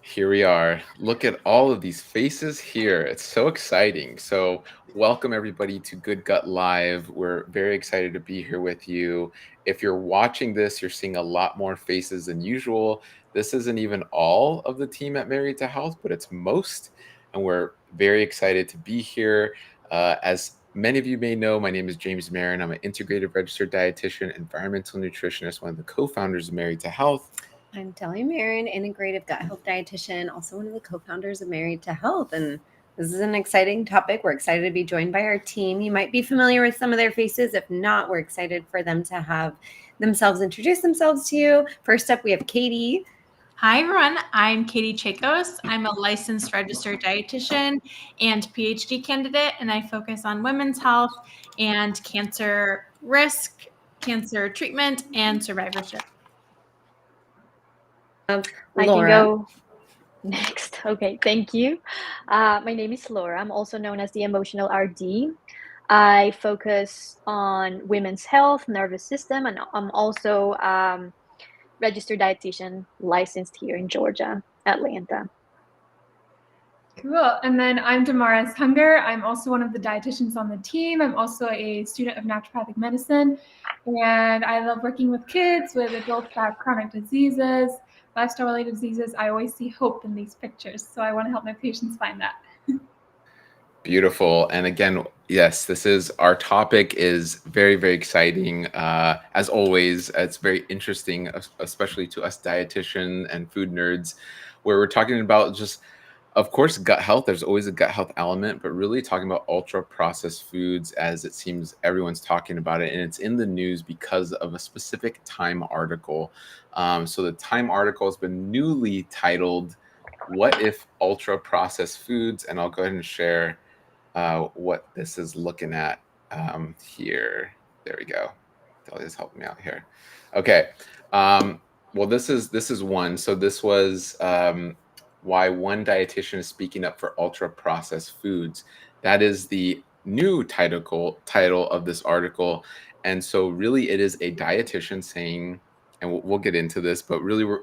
Here we are. Look at all of these faces here. It's so exciting. So, welcome everybody to Good Gut Live. We're very excited to be here with you. If you're watching this, you're seeing a lot more faces than usual. This isn't even all of the team at Married to Health, but it's most. And we're very excited to be here. As many of you may know, my name is James Marin. I'm an integrative registered dietitian, environmental nutritionist, one of the co founders of Married to Health. I'm Deli Marin, Integrative Gut Health Dietitian, also one of the co-founders of Married to Health. And this is an exciting topic. We're excited to be joined by our team. You might be familiar with some of their faces. If not, we're excited for them to have themselves introduce themselves to you. First up, we have Katie. Hi, everyone. I'm Katie Chakos. I'm a licensed registered dietitian and PhD candidate, and I focus on women's health and cancer risk, cancer treatment, and survivorship. Laura. I can go next. Okay, thank you. My name is Laura. I'm also known as the Emotional RD. I focus on women's health, nervous system, and I'm also registered dietitian licensed here in Georgia, Atlanta. Cool. And then I'm Damaris Hunger. I'm also one of the dietitians on the team. I'm also a student of naturopathic medicine, and I love working with kids, with adults that have chronic diseases, lifestyle-related diseases. I always see hope in these pictures, so I want to help my patients find that. Beautiful. And again, yes, our topic is very, very exciting. As always, it's very interesting, especially to us dietitian and food nerds, where we're talking about just, of course, gut health. There's always a gut health element, but really talking about ultra processed foods, as it seems everyone's talking about it. And it's in the news because of a specific Time article. So the Time article has been newly titled, "What If Ultra Processed Foods?" And I'll go ahead and share what this is looking at here. There we go. Dahlia's helping me out here. Okay. Well, this is one. So this was why one dietitian is speaking up for ultra processed foods. That is the new title of this article. And so really it is a dietitian saying, and we'll get into this, but really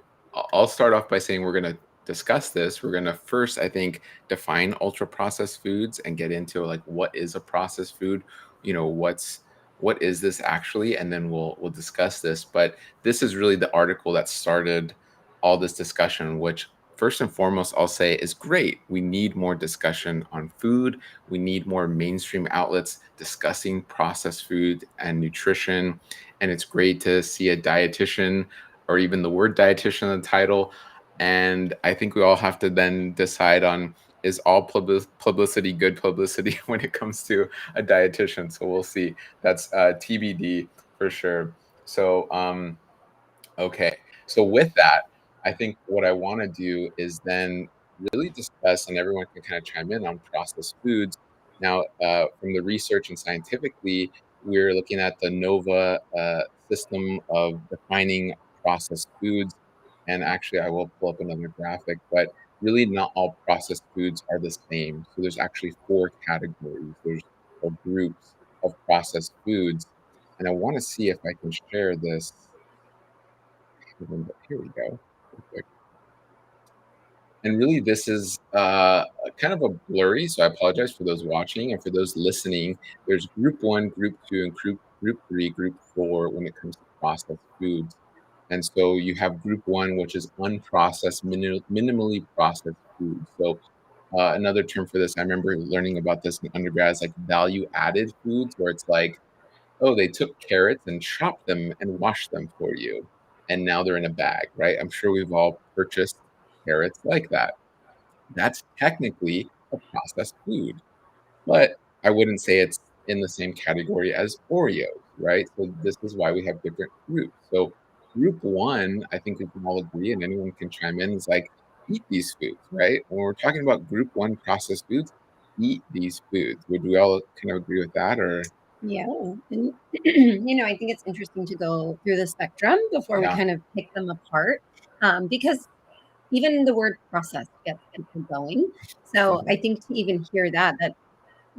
I'll start off by saying we're going to discuss this. We're going to first, I think, define ultra processed foods and get into like what is a processed food, what is this actually, and then we'll discuss this. But this is really the article that started all this discussion, which first and foremost I'll say is great. We need more discussion on food. We need more mainstream outlets discussing processed food and nutrition, and it's great to see a dietitian or even the word dietitian in the title. And I think we all have to then decide on, is all publicity good publicity when it comes to a dietitian? So we'll see. That's TBD for sure. So, okay. So with that, I think what I want to do is then really discuss, and everyone can kind of chime in on processed foods. Now, from the research and scientifically, we're looking at the NOVA system of defining processed foods. And actually, I will pull up another graphic, but really not all processed foods are the same. So there's actually 4 categories. There's or groups of processed foods. And I want to see if I can share this. Here we go. Perfect. And really, this is kind of a blurry, so I apologize for those watching. And for those listening, there's group 1, group 2, and group 3, group 4 when it comes to processed foods. And so you have group 1, which is unprocessed, minimally processed foods. So another term for this, I remember learning about this in undergrad, is like value added foods, where it's like, oh, they took carrots and chopped them and washed them for you, and now they're in a bag, right? I'm sure we've all purchased carrots like that. That's technically a processed food, but I wouldn't say it's in the same category as Oreos, right? So this is why we have different groups. So group 1, I think we can all agree, and anyone can chime in, is like, eat these foods, right? When we're talking about group 1 processed foods, eat these foods. Would we all kind of agree with that, or? Yeah. And, I think it's interesting to go through the spectrum before we kind of pick them apart, because even the word process gets people going. So I think to even hear that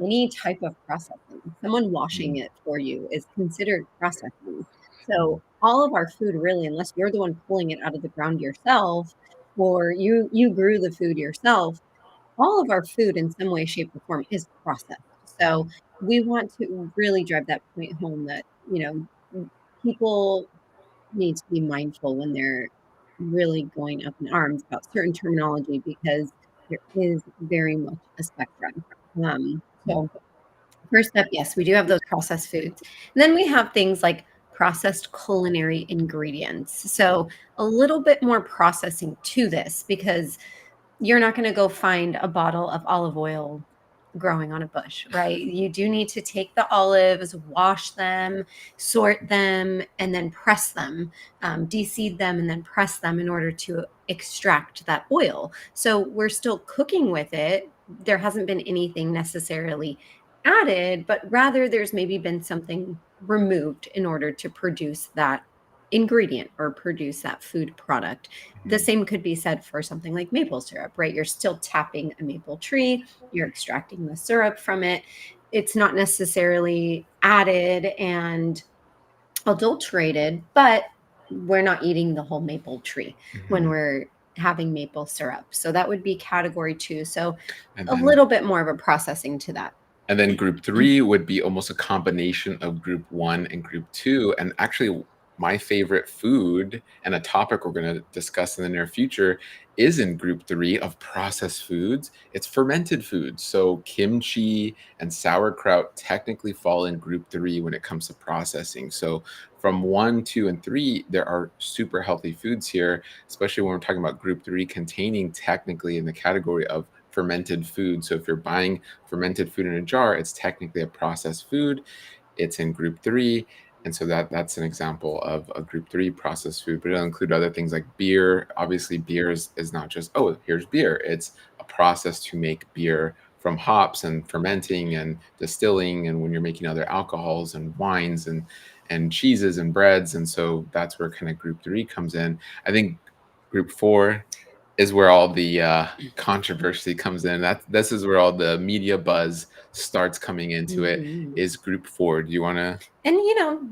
any type of processing, someone washing it for you is considered processing. So all of our food, really, unless you're the one pulling it out of the ground yourself, or you grew the food yourself, all of our food in some way, shape, or form is processed. So we want to really drive that point home that, people need to be mindful when they're really going up in arms about certain terminology because there is very much a spectrum. So first up, yes, we do have those processed foods. And then we have things like processed culinary ingredients. So a little bit more processing to this because you're not going to go find a bottle of olive oil growing on a bush, right? You do need to take the olives, wash them, sort them, and then press them, de-seed them, and then press them in order to extract that oil. So we're still cooking with it. There hasn't been anything necessarily added, but rather there's maybe been something removed in order to produce that ingredient or produce that food product. The same could be said for something like maple syrup, right? You're still tapping a maple tree, you're extracting the syrup from it. It's not necessarily added and adulterated, but we're not eating the whole maple tree when we're having maple syrup. So that would be category 2. So a little bit more of a processing to that. And then group 3 would be almost a combination of group 1 and group 2. And actually, my favorite food and a topic we're going to discuss in the near future is in group 3 of processed foods. It's fermented foods. So kimchi and sauerkraut technically fall in group 3 when it comes to processing. So from 1, 2, and 3, there are super healthy foods here, especially when we're talking about group 3 containing technically in the category of fermented food. So if you're buying fermented food in a jar, it's technically a processed food. It's in group 3. And so that's an example of a group 3 processed food, but it'll include other things like beer. Obviously, beer is not just, oh, here's beer. It's a process to make beer from hops and fermenting and distilling, and when you're making other alcohols and wines and cheeses and breads. And so that's where kind of group 3 comes in. I think group 4 is where all the controversy comes in. This is where all the media buzz starts coming into it. Is group 4. Do you want to? And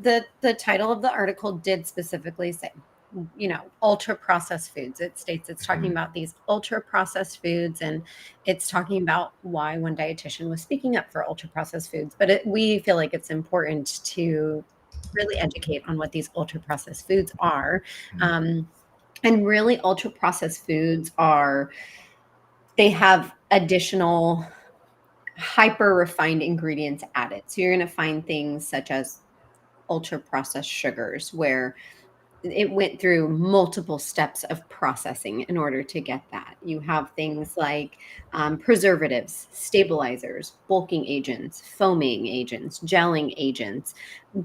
the title of the article did specifically say, ultra processed foods. It states it's talking about these ultra processed foods, and it's talking about why one dietitian was speaking up for ultra processed foods. But we feel like it's important to really educate on what these ultra processed foods are. And really, ultra processed foods they have additional hyper refined ingredients added. So you're going to find things such as ultra processed sugars, where it went through multiple steps of processing in order to get that. You have things like preservatives, stabilizers, bulking agents, foaming agents, gelling agents.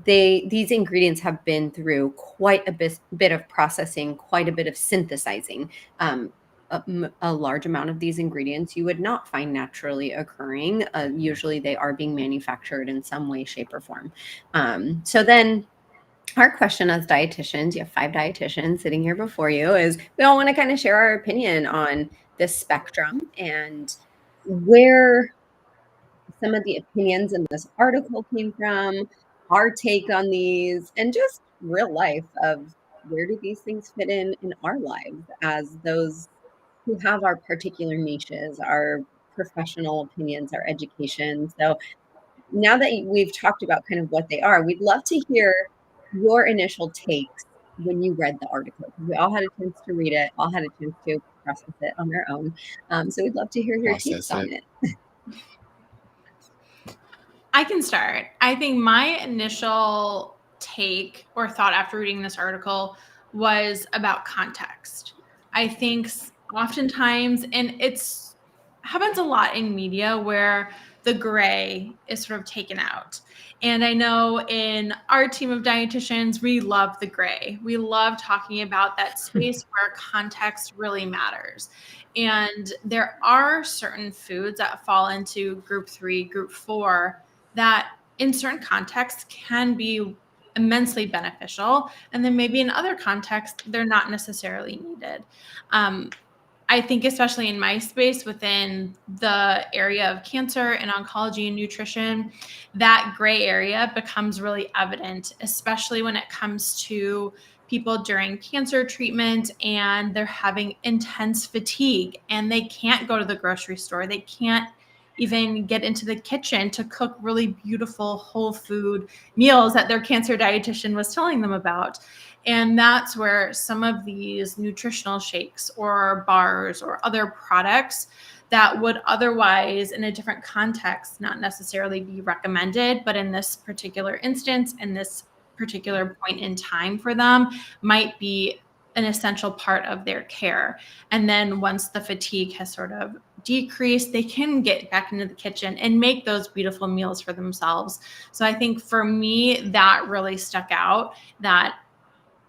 These ingredients have been through quite a bit of processing, quite a bit of synthesizing. A large amount of these ingredients you would not find naturally occurring. Usually they are being manufactured in some way, shape, or form. So then our question as dietitians, you have 5 dietitians sitting here before you, is we all want to kind of share our opinion on this spectrum and where some of the opinions in this article came from, our take on these, and just real life of where do these things fit in our lives as those who have our particular niches, our professional opinions, our education. So now that we've talked about kind of what they are, we'd love to hear your initial takes when you read the article. We all had a chance to read it, all had a chance to process it on their own. So we'd love to hear your takes on it. I can start. I think my initial take or thought after reading this article was about context. I think oftentimes, and it's happens a lot in media where the gray is sort of taken out. And I know in our team of dietitians, we love the gray. We love talking about that space where context really matters. And there are certain foods that fall into group 3, group 4, that in certain contexts can be immensely beneficial. And then maybe in other contexts, they're not necessarily needed. I think especially in my space within the area of cancer and oncology and nutrition, that gray area becomes really evident, especially when it comes to people during cancer treatment and they're having intense fatigue and they can't go to the grocery store. They can't even get into the kitchen to cook really beautiful whole food meals that their cancer dietitian was telling them about. And that's where some of these nutritional shakes or bars or other products that would otherwise, in a different context, not necessarily be recommended, but in this particular instance, in this particular point in time for them, might be an essential part of their care. And then once the fatigue has sort of decreased, they can get back into the kitchen and make those beautiful meals for themselves. So I think for me, that really stuck out, that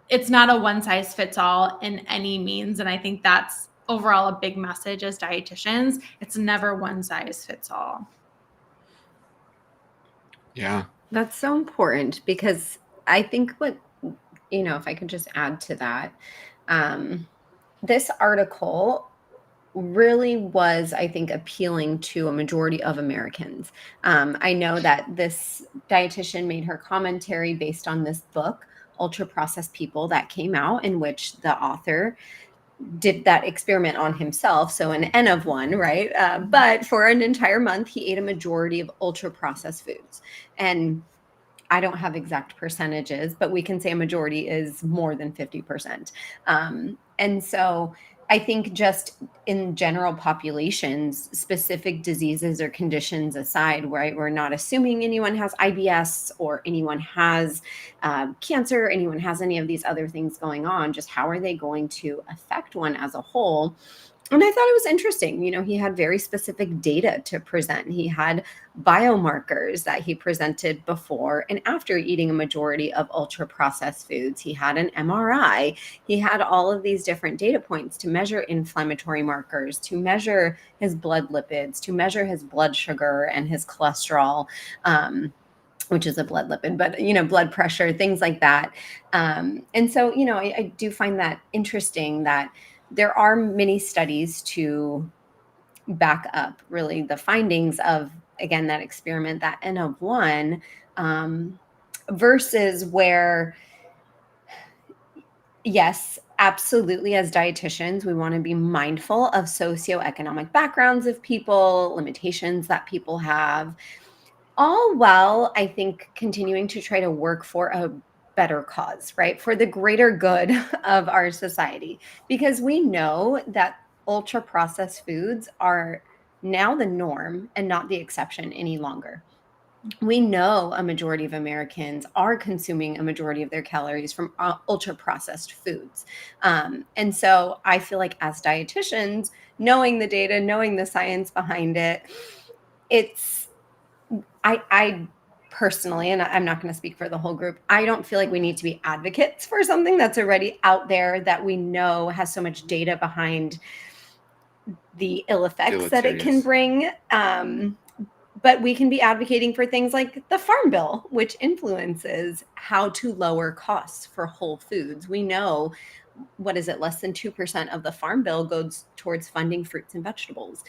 it's not a one size fits all in any means. And I think that's overall a big message as dietitians. It's never one size fits all. Yeah. That's so important, because I think if I could just add to that, this article really was, I think, appealing to a majority of Americans. I know that this dietitian made her commentary based on this book, Ultra Processed People, that came out, in which the author did that experiment on himself. So an N of 1, right? But for an entire month, he ate a majority of ultra processed foods. And I don't have exact percentages, but we can say a majority is more than 50%. And so I think just in general populations, specific diseases or conditions aside, right, we're not assuming anyone has IBS or anyone has cancer, anyone has any of these other things going on, just how are they going to affect one as a whole? And I thought it was interesting. He had very specific data to present. He had biomarkers that he presented before and after eating a majority of ultra processed foods. He had an MRI. He had all of these different data points to measure inflammatory markers, to measure his blood lipids, to measure his blood sugar and his cholesterol, which is a blood lipid, but, blood pressure, things like that. And so, I do find that interesting that there are many studies to back up really the findings of, again, that experiment, that N of 1, versus where, yes, absolutely, as dietitians, we want to be mindful of socioeconomic backgrounds of people, limitations that people have, all while, I think, continuing to try to work for a better cause, right? For the greater good of our society. Because we know that ultra processed foods are now the norm and not the exception any longer. We know a majority of Americans are consuming a majority of their calories from ultra processed foods. And so I feel like as dietitians, knowing the data, knowing the science behind it, I personally, and I'm not going to speak for the whole group, I don't feel like we need to be advocates for something that's already out there that we know has so much data behind the ill effects that it can bring. But we can be advocating for things like the Farm Bill, which influences how to lower costs for whole foods. We know, less than 2% of the Farm Bill goes towards funding fruits and vegetables.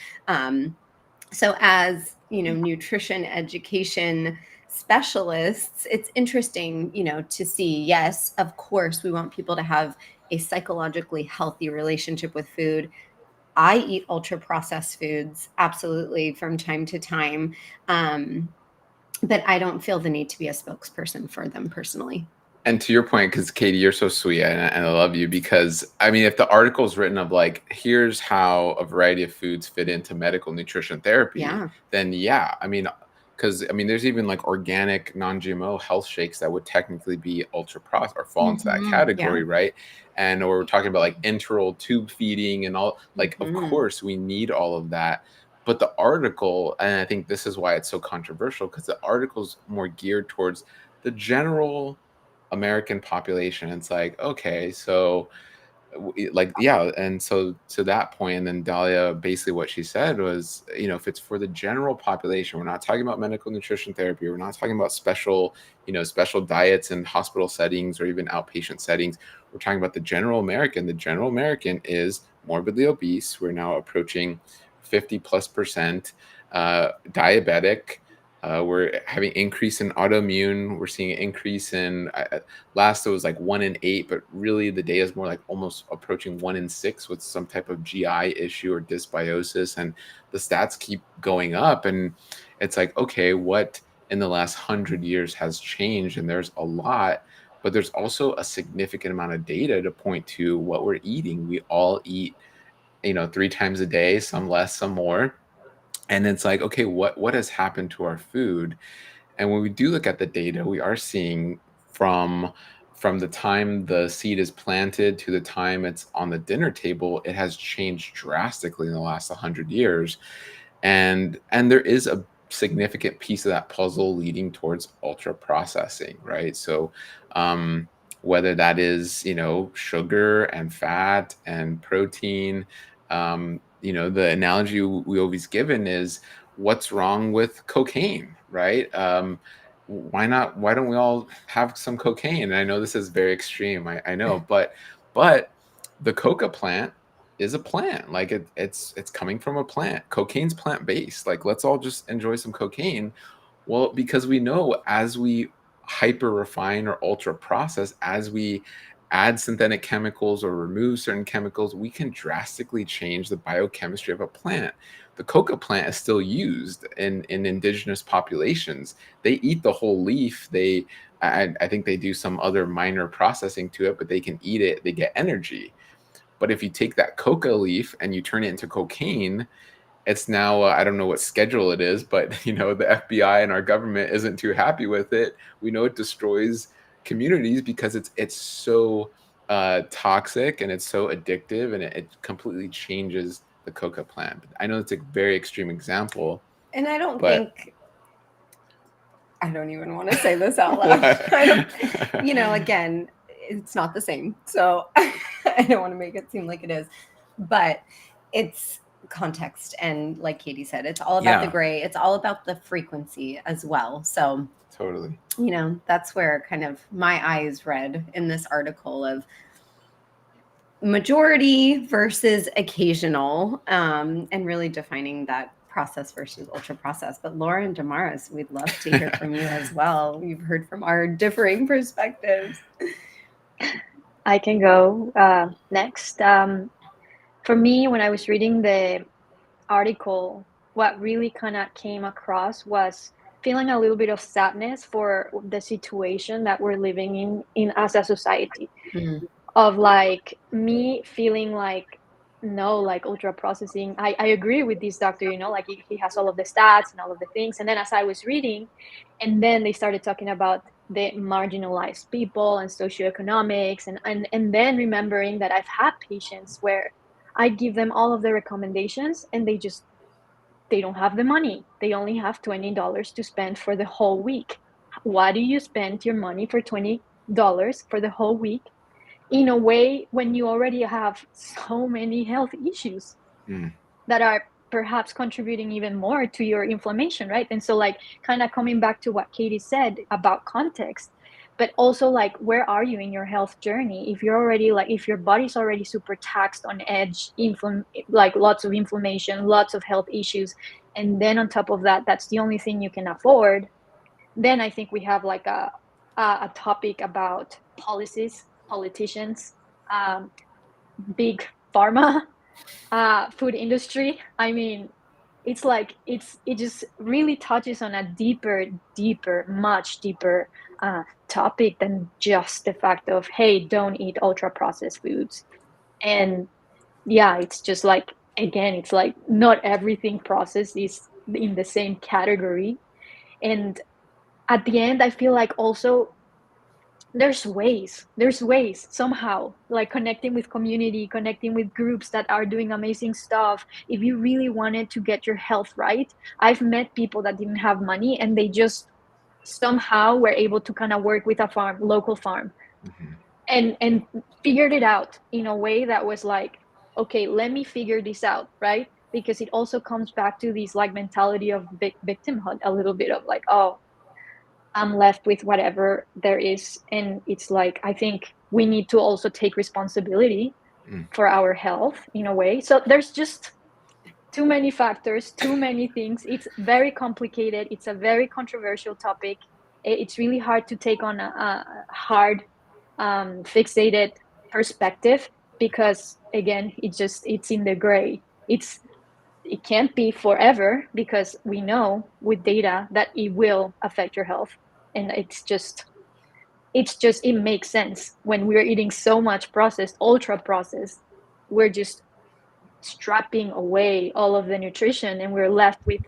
So as, nutrition education specialists, it's interesting, to see, yes, of course, we want people to have a psychologically healthy relationship with food. I eat ultra processed foods, absolutely, from time to time. But I don't feel the need to be a spokesperson for them personally. And to your point, because Katie, you're so sweet, and I love you, because if the article is written of like, here's how a variety of foods fit into medical nutrition therapy, then because there's even like organic non-GMO health shakes that would technically be ultra processed or fall into that category, right? And we're talking about like enteral tube feeding and all, like, of course we need all of that. But the article, and I think this is why it's so controversial, because the article's more geared towards the general American population. It's like, okay, so and so to that point, and then Dahlia, basically what she said was, if it's for the general population, we're not talking about medical nutrition therapy, we're not talking about special diets in hospital settings or even outpatient settings. We're talking about the general American. The general American is morbidly obese. We're now approaching 50+% diabetic, We're having increase in autoimmune. We're seeing an increase in last it was like 1 in 8, but really the data is more like almost approaching 1 in 6 with some type of GI issue or dysbiosis, and the stats keep going up. And it's like, okay, what in the last 100 years has changed? And there's a lot, but there's also a significant amount of data to point to what we're eating. We all eat, 3 times a day, some less, some more. And it's like, okay, what has happened to our food? And when we do look at the data, we are seeing from the time the seed is planted to the time it's on the dinner table, it has changed drastically in the last 100 years. And there is a significant piece of that puzzle leading towards ultra processing, right? So whether that is, sugar and fat and protein, the analogy we always given is, what's wrong with cocaine, right? Why don't we all have some cocaine? And I know this is very extreme, I know, but the coca plant is a plant. Like it's coming from a plant. Cocaine's plant-based. Like, let's all just enjoy some cocaine. Well, because we know as we hyper refine or ultra process, as we add synthetic chemicals or remove certain chemicals, we can drastically change the biochemistry of a plant. The coca plant is still used in indigenous populations. They eat the whole leaf. I think they do some other minor processing to it, but they can eat it. They get energy. But if you take that coca leaf and you turn it into cocaine, it's now, I don't know what schedule it is, but the FBI and our government isn't too happy with it. We know it destroys communities because it's so toxic and it's so addictive, and it completely changes the coca plant. I know it's a very extreme example, and I don't even want to say this out loud. Again, it's not the same, so I don't want to make it seem like it is, but it's context, and like Katie said, it's all about the gray. It's all about the frequency as well. So totally, that's where kind of my eyes read in this article of majority versus occasional, and really defining that process versus ultra process. But Laura and Damaris, we'd love to hear from you as well. We've heard from our differing perspectives. I can go next. For me, when I was reading the article, what really kind of came across was feeling a little bit of sadness for the situation that we're living in as a society. Mm-hmm. Of like me feeling like, no, like ultra processing. I agree with this doctor, like he has all of the stats and all of the things. And then as I was reading, and then they started talking about the marginalized people and socioeconomics, and then remembering that I've had patients where I give them all of the recommendations and they don't have the money. They only have $20 to spend for the whole week. Why do you spend your money for $20 for the whole week in a way when you already have so many health issues that are perhaps contributing even more to your inflammation, right? And so like kind of coming back to what Katie said about context, but also like, where are you in your health journey? If you're already like, if your body's already super taxed on edge, like lots of inflammation, lots of health issues, and then on top of that, that's the only thing you can afford, then I think we have like a topic about policies, politicians, big pharma, food industry. I mean, it's like it just really touches on a deeper, much deeper topic than just the fact of, hey, don't eat ultra processed foods. And yeah, it's just like, again, it's like not everything processed is in the same category. And at the end, I feel like also there's ways somehow, like connecting with community, connecting with groups that are doing amazing stuff. If you really wanted to get your health right, I've met people that didn't have money and they just somehow were able to kind of work with a local farm, and figured it out in a way that was like, okay, let me figure this out, right? Because it also comes back to this like mentality of victimhood, a little bit of like, oh, I'm left with whatever there is. And it's like, I think we need to also take responsibility for our health in a way. So there's just too many factors, too many things. It's very complicated. It's a very controversial topic. It's really hard to take on a hard, fixated perspective, because again, it's in the gray. It can't be forever, because we know with data that it will affect your health. And it makes sense. When we're eating so much processed, ultra processed, we're just stripping away all of the nutrition, and we're left with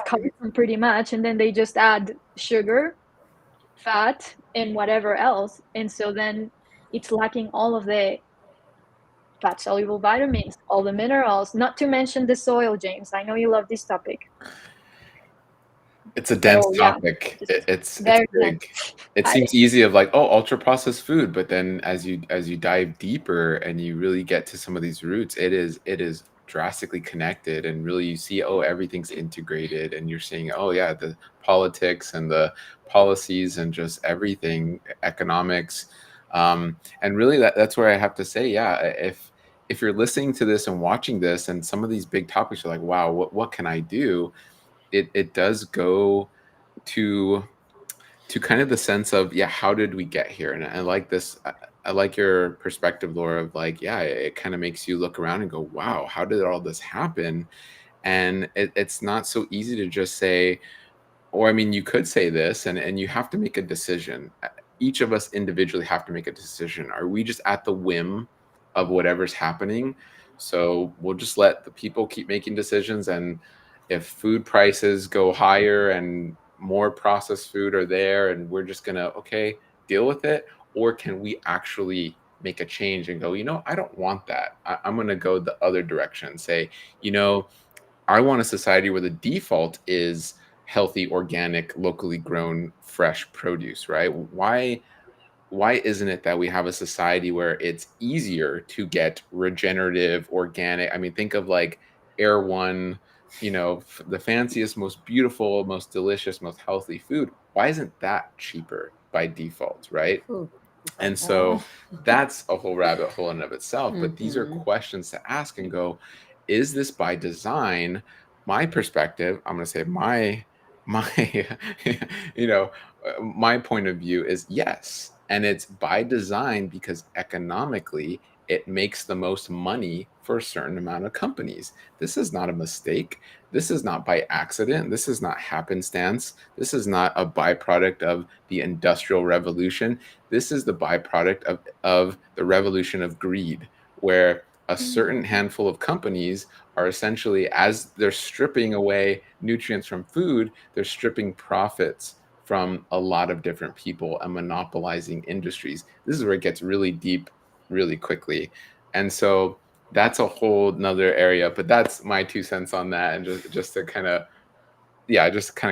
carbon pretty much, and then they just add sugar, fat, and whatever else, and so then it's lacking all of the fat soluble vitamins, all the minerals, not to mention the soil. James, I know you love this topic. It's a dense yeah, topic. It's very big. dense. It seems easy of like, oh, ultra processed food, but then as you dive deeper and you really get to some of these roots, it is drastically connected, and really you see, oh, everything's integrated, and you're seeing, oh yeah, the politics and the policies and just everything, economics, and really that's where I have to say, yeah, if you're listening to this and watching this, and some of these big topics are like, wow, what can I do? It does go to kind of the sense of, yeah, how did we get here? And I like this. I like your perspective, Laura, of like, yeah, it kind of makes you look around and go, wow, how did all this happen? And it's not so easy to just say, or I mean, you could say this, and you have to make a decision. Each of us individually have to make a decision. Are we just at the whim of whatever's happening? So we'll just let the people keep making decisions, and if food prices go higher and more processed food are there, and we're just gonna, okay, deal with it? Or can we actually make a change and go, I don't want that. I'm gonna go the other direction. Say, I want a society where the default is healthy, organic, locally grown, fresh produce, right? Why isn't it that we have a society where it's easier to get regenerative, organic? I mean, think of like Air One, the fanciest, most beautiful, most delicious, most healthy food. Why isn't that cheaper by default, right? Ooh. And so that's a whole rabbit hole in and of itself. But these are questions to ask and go, is this by design? My perspective, I'm going to say my, my point of view is yes. And it's by design because economically it makes the most money for a certain amount of companies. This is not a mistake. This is not by accident. This is not happenstance. This is not a byproduct of the Industrial Revolution. This is the byproduct of the revolution of greed, where a certain handful of companies are essentially, as they're stripping away nutrients from food, they're stripping profits from a lot of different people and monopolizing industries. This is where it gets really deep really quickly. And so that's a whole nother area, but that's my 2 cents on that. And just to kind of,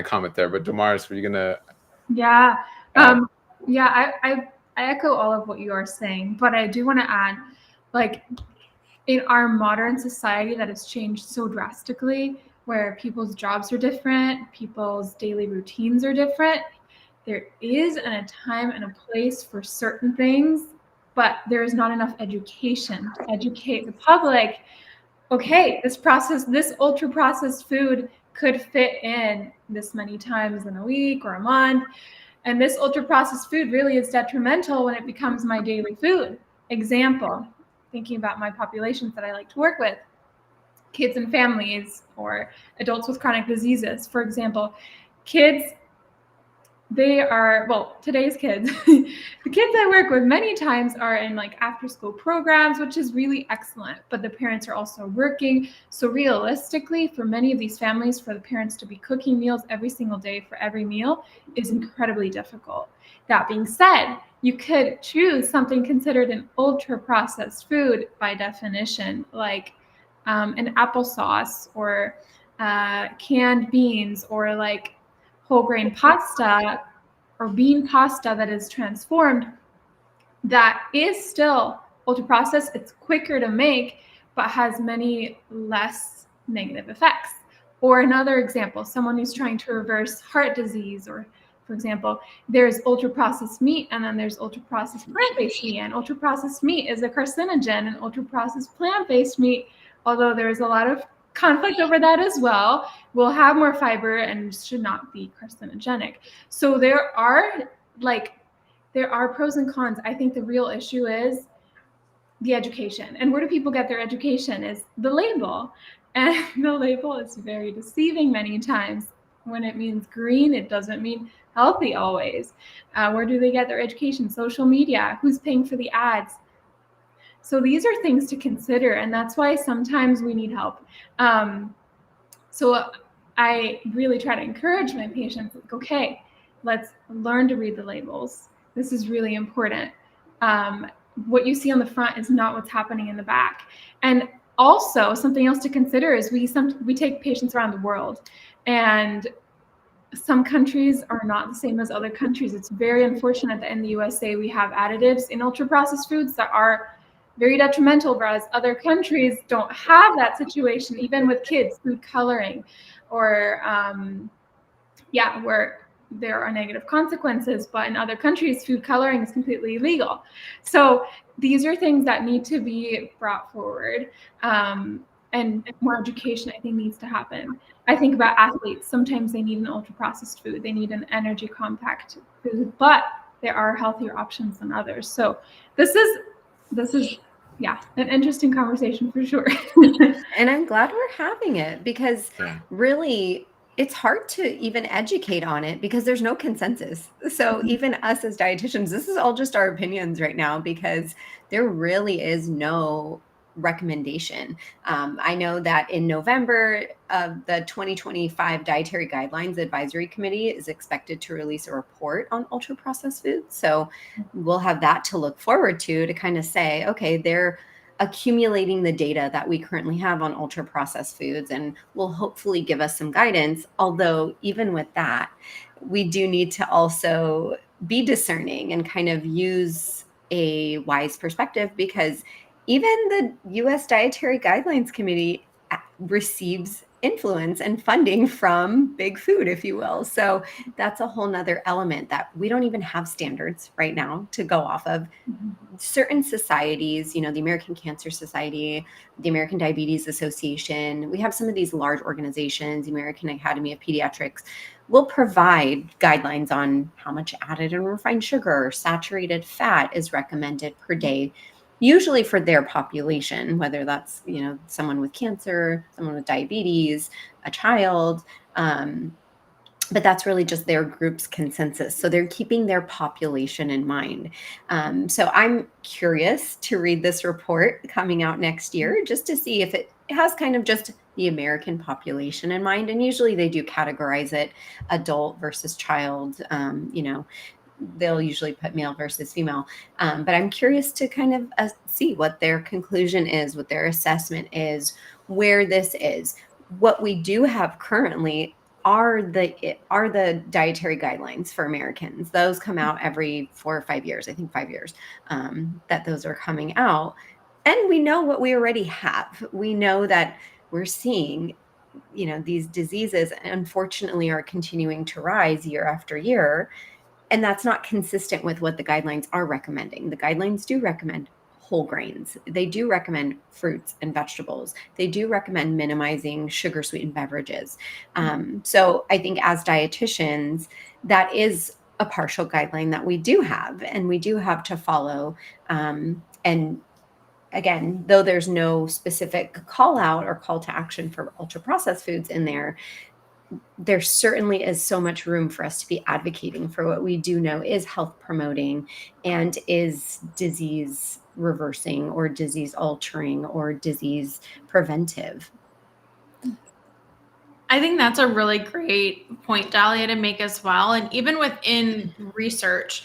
comment there. But Damaris, were you gonna? Yeah. I echo all of what you are saying, but I do want to add, like, in our modern society that has changed so drastically, where people's jobs are different, people's daily routines are different, there is a time and a place for certain things, but there is not enough education to educate the public. Okay, this ultra processed food could fit in this many times in a week or a month. And this ultra processed food really is detrimental when it becomes my daily food. Example, thinking about my populations that I like to work with, kids and families or adults with chronic diseases. For example, kids, today's kids, the kids I work with many times are in like after school programs, which is really excellent, but the parents are also working. So realistically, for many of these families, for the parents to be cooking meals every single day for every meal is incredibly difficult. That being said, you could choose something considered an ultra processed food by definition, like an applesauce or canned beans, or like whole grain pasta or bean pasta that is transformed, that is still ultra processed. It's quicker to make, but has many less negative effects. Or another example, someone who's trying to reverse heart disease or for example, there's ultra-processed meat, and then there's ultra-processed plant-based meat. And ultra-processed meat is a carcinogen, and ultra-processed plant-based meat, although there's a lot of conflict over that as well, will have more fiber and should not be carcinogenic. So there are pros and cons. I think the real issue is the education. And where do people get their education? Is the label. And the label is very deceiving many times. When it means green, it doesn't mean healthy always. Where do they get their education? Social media. Who's paying for the ads? So these are things to consider, and that's why sometimes we need help. So I really try to encourage my patients, like, okay, let's learn to read the labels. This is really important. What you see on the front is not what's happening in the back. And also, something else to consider is we take patients around the world, and some countries are not the same as other countries. It's very unfortunate that in the USA we have additives in ultra-processed foods that are very detrimental, whereas other countries don't have that situation, even with kids, food coloring, or where there are negative consequences, but in other countries, food coloring is completely illegal. So these are things that need to be brought forward, and more education, I think, needs to happen. I think about athletes. Sometimes they need an ultra-processed food. They need an energy compact food, but there are healthier options than others. So this is an interesting conversation for sure. And I'm glad we're having it, because really it's hard to even educate on it because there's no consensus. So even us as dietitians, this is all just our opinions right now, because there really is no recommendation. I know that in November of the 2025 Dietary Guidelines Advisory Committee is expected to release a report on ultra-processed foods. So we'll have that to look forward to kind of say, okay, they're accumulating the data that we currently have on ultra-processed foods, and will hopefully give us some guidance. Although even with that, we do need to also be discerning and kind of use a wise perspective, because even the U.S. Dietary Guidelines Committee receives influence and funding from big food, if you will. So that's a whole nother element that we don't even have standards right now to go off of. Certain societies, the American Cancer Society, the American Diabetes Association, we have some of these large organizations, the American Academy of Pediatrics, will provide guidelines on how much added and refined sugar or saturated fat is recommended per day, usually for their population, whether that's, someone with cancer, someone with diabetes, a child, but that's really just their group's consensus. So they're keeping their population in mind. So I'm curious to read this report coming out next year, just to see if it has kind of just the American population in mind. And usually they do categorize it adult versus child, they'll usually put male versus female. But I'm curious to kind of see what their conclusion is, what their assessment is, where this is. What we do have currently are the dietary guidelines for Americans. Those come out every 4 or 5 years, I think 5 years, that those are coming out. And we know what we already have. We know that we're seeing, these diseases, unfortunately, are continuing to rise year after year. And that's not consistent with what the guidelines are recommending. The guidelines do recommend whole grains. They do recommend fruits and vegetables. They do recommend minimizing sugar sweetened beverages. So I think as dietitians, that is a partial guideline that we do have, and we do have to follow. And again, though there's no specific call out or call to action for ultra processed foods in there, there certainly is so much room for us to be advocating for what we do know is health promoting and is disease reversing or disease altering or disease preventive. I think that's a really great point, Dahlia, to make as well. And even within researchers,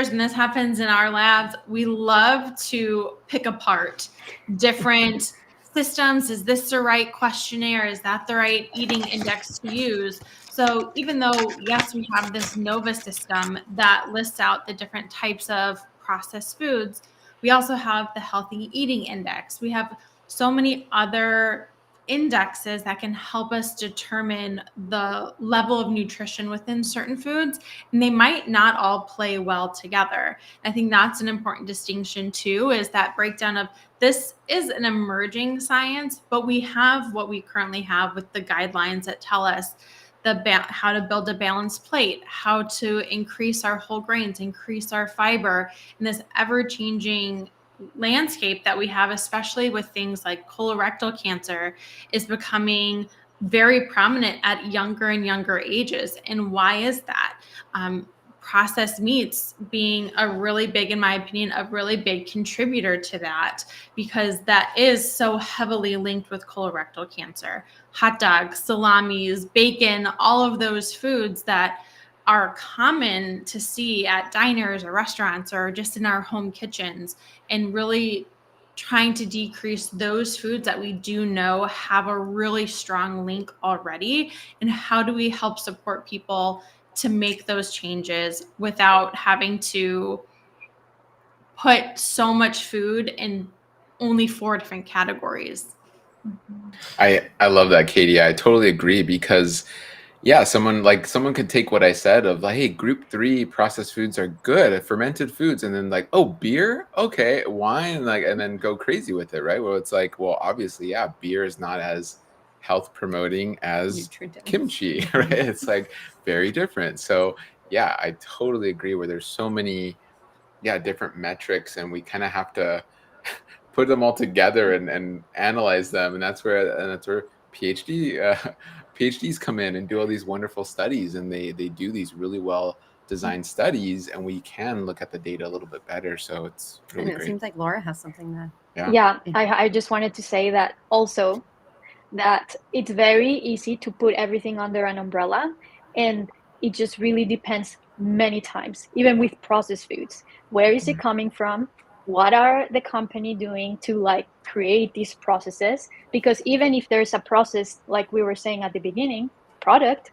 and this happens in our labs, we love to pick apart different systems. Is this the right questionnaire? Is that the right eating index to use? So even though, yes, we have this NOVA system that lists out the different types of processed foods, we also have the healthy eating index. We have so many other indexes that can help us determine the level of nutrition within certain foods, and they might not all play well together. I think that's an important distinction too, is that breakdown of this is an emerging science, but we have what we currently have with the guidelines that tell us how to build a balanced plate, how to increase our whole grains, increase our fiber in this ever-changing landscape that we have, especially with things like colorectal cancer, is becoming very prominent at younger and younger ages. And why is that? Processed meats being a really big, in my opinion, a really big contributor to that, because that is so heavily linked with colorectal cancer. Hot dogs, salamis, bacon, all of those foods that are common to see at diners or restaurants or just in our home kitchens, and really trying to decrease those foods that we do know have a really strong link already. And how do we help support people to make those changes without having to put so much food in only 4 different categories? I love that, Katie. I totally agree, because yeah, someone could take what I said of like, hey, group 3 processed foods are good, fermented foods, and then like, oh, beer, okay, wine, like, and then go crazy with it, right? Well, it's like, well, obviously, yeah, beer is not as health promoting as kimchi, right? It's like very different. So yeah, I totally agree, where there's so many different metrics, and we kind of have to put them all together and analyze them, and that's where PhDs come in and do all these wonderful studies, and they do these really well designed studies, and we can look at the data a little bit better. So it's really and it great. seems like Laura has something to. Yeah, I just wanted to say that also, that it's very easy to put everything under an umbrella, and it just really depends many times, even with processed foods. Where is it coming from? What are the company doing to like create these processes? Because even if there's a process, like we were saying at the beginning, product,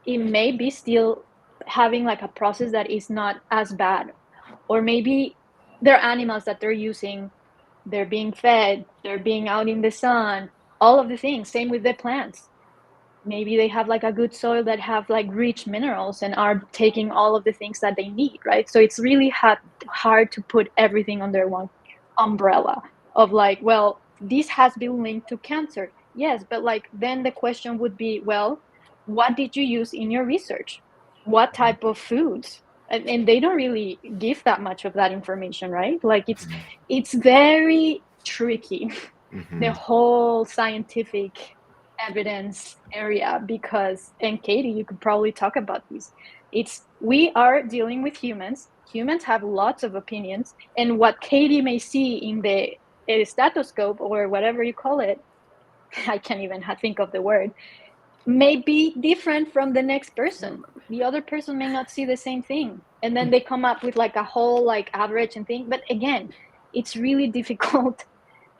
it may be still having like a process that is not as bad. Or maybe there are animals that they're using, they're being fed, they're being out in the sun, all of the things. Same with the plants. Maybe they have like a good soil that have like rich minerals and are taking all of the things that they need, right? So it's really hard to put everything under one umbrella of like, well, this has been linked to cancer. Yes, but like then the question would be, well, what did you use in your research? What type of foods? And they don't really give that much of that information, right? Like it's very tricky, the whole scientific evidence area, because, and Katie, you could probably talk about this, we are dealing with humans have lots of opinions, and what Katie may see in the stethoscope or whatever you call it, I can't even think of the word, may be different from the next person. The other person may not see the same thing, and then they come up with like a whole like average and thing. But again, it's really difficult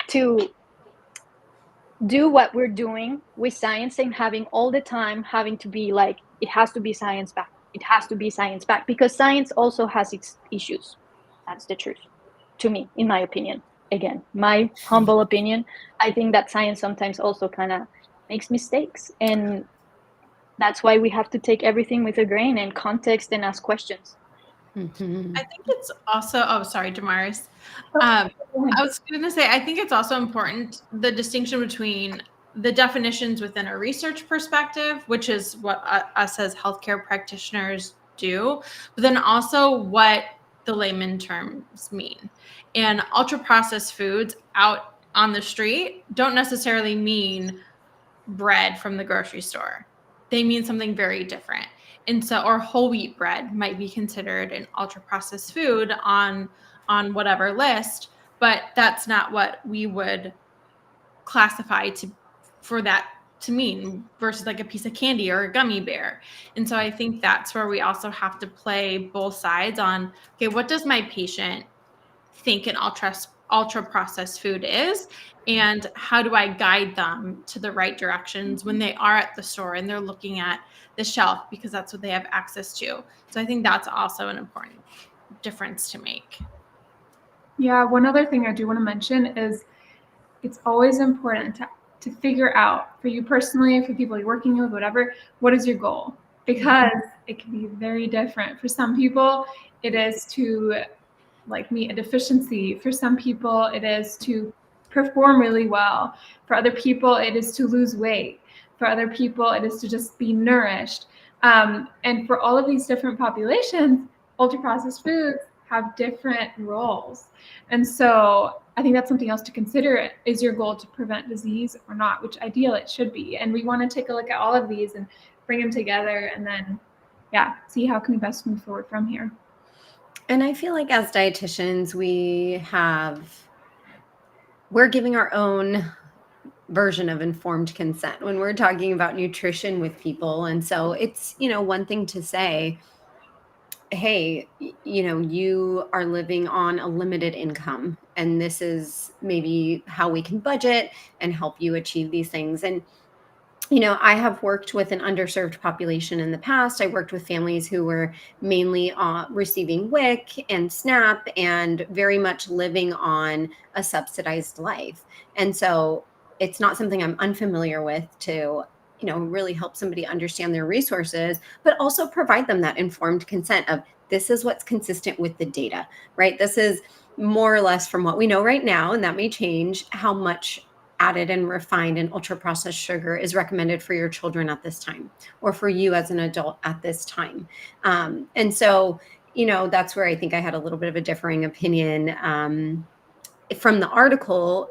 to do what we're doing with science and having all the time having to be like, it has to be science backed, it has to be science backed, because science also has its issues. That's the truth, to me, in my opinion. Again, my humble opinion, I think that science sometimes also kind of makes mistakes, and that's why we have to take everything with a grain and context and ask questions. I think it's also, sorry, Damaris. I was going to say, I think it's also important, the distinction between the definitions within a research perspective, which is what us as healthcare practitioners do, but then also what the layman terms mean. And ultra processed foods out on the street don't necessarily mean bread from the grocery store. They mean something very different. And so, or whole wheat bread might be considered an ultra processed food on whatever list, but that's not what we would classify for that to mean, versus like a piece of candy or a gummy bear. And so I think that's where we also have to play both sides on, okay, what does my patient think an ultra processed food is, and how do I guide them to the right directions when they are at the store and they're looking at the shelf, because that's what they have access to. So I think that's also an important difference to make. Yeah, one other thing I do want to mention is it's always important to figure out, for you personally, for people you're working with, whatever, what is your goal? Because it can be very different. For some people, it is to like meet a deficiency. For some people, it is to perform really well. For other people, it is to lose weight. For other people, it is to just be nourished. And for all of these different populations, ultra-processed foods have different roles. And so I think that's something else to consider. Is your goal to prevent disease or not? Which ideal it should be. And we want to take a look at all of these and bring them together and then, see how can we best move forward from here. And I feel like as dietitians, we're giving our own version of informed consent when we're talking about nutrition with people. And so it's, one thing to say, hey, you are living on a limited income, and this is maybe how we can budget and help you achieve these things. And I have worked with an underserved population in the past. I worked with families who were mainly receiving WIC and SNAP and very much living on a subsidized life. And so it's not something I'm unfamiliar with to, really help somebody understand their resources, but also provide them that informed consent of this is what's consistent with the data, right? This is more or less from what we know right now, and that may change, how much added and refined and ultra processed sugar is recommended for your children at this time, or for you as an adult at this time. And so, that's where I think I had a little bit of a differing opinion from the article,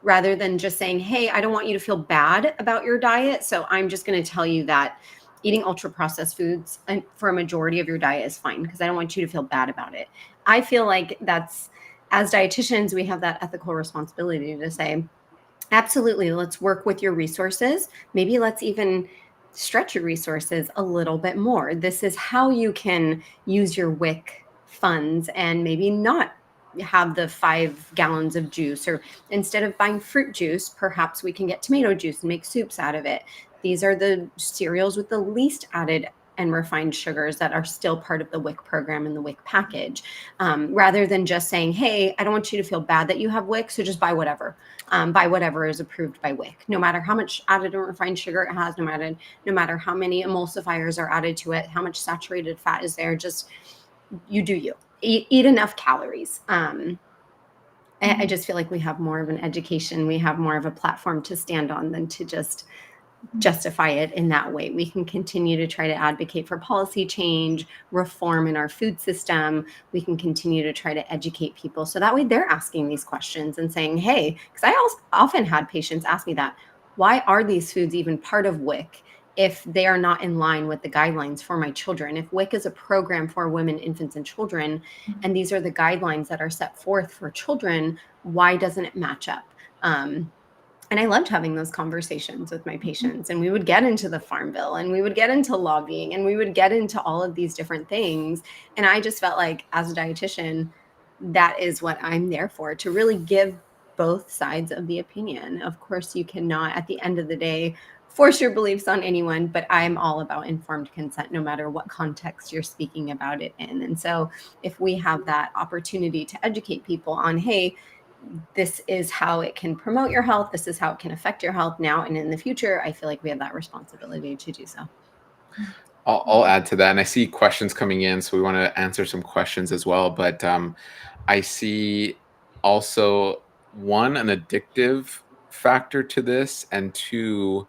rather than just saying, hey, I don't want you to feel bad about your diet, so I'm just going to tell you that eating ultra processed foods for a majority of your diet is fine, because I don't want you to feel bad about it. I feel like as dietitians, we have that ethical responsibility to say, absolutely, let's work with your resources. Maybe let's even stretch your resources a little bit more. This is how you can use your WIC funds and maybe not have the 5 gallons of juice, or instead of buying fruit juice, perhaps we can get tomato juice and make soups out of it. These are the cereals with the least added and refined sugars that are still part of the WIC program and the WIC package, rather than just saying, hey, I don't want you to feel bad that you have WIC, so just buy whatever. Buy whatever is approved by WIC, no matter how much added and refined sugar it has, no matter how many emulsifiers are added to it, how much saturated fat is there. Just you do you. Eat enough calories. I just feel like we have more of an education, we have more of a platform to stand on than to just justify it in that way. We can continue to try to advocate for policy change, reform in our food system. We can continue to try to educate people, so that way they're asking these questions and saying, hey, because I also often had patients ask me that, why are these foods even part of WIC if they are not in line with the guidelines for my children? If WIC is a program for women, infants, and children, and these are the guidelines that are set forth for children, why doesn't it match up? And I loved having those conversations with my patients, and we would get into the Farm Bill, and we would get into lobbying, and we would get into all of these different things. And I just felt like, as a dietitian, that is what I'm there for, to really give both sides of the opinion. Of course, you cannot, at the end of the day, force your beliefs on anyone, but I'm all about informed consent, no matter what context you're speaking about it in. And so if we have that opportunity to educate people on, hey, this is how it can promote your health, this is how it can affect your health now and in the future, I feel like we have that responsibility to do so. I'll add to that, and I see questions coming in, so we want to answer some questions as well. But I see also, one, an addictive factor to this, and two,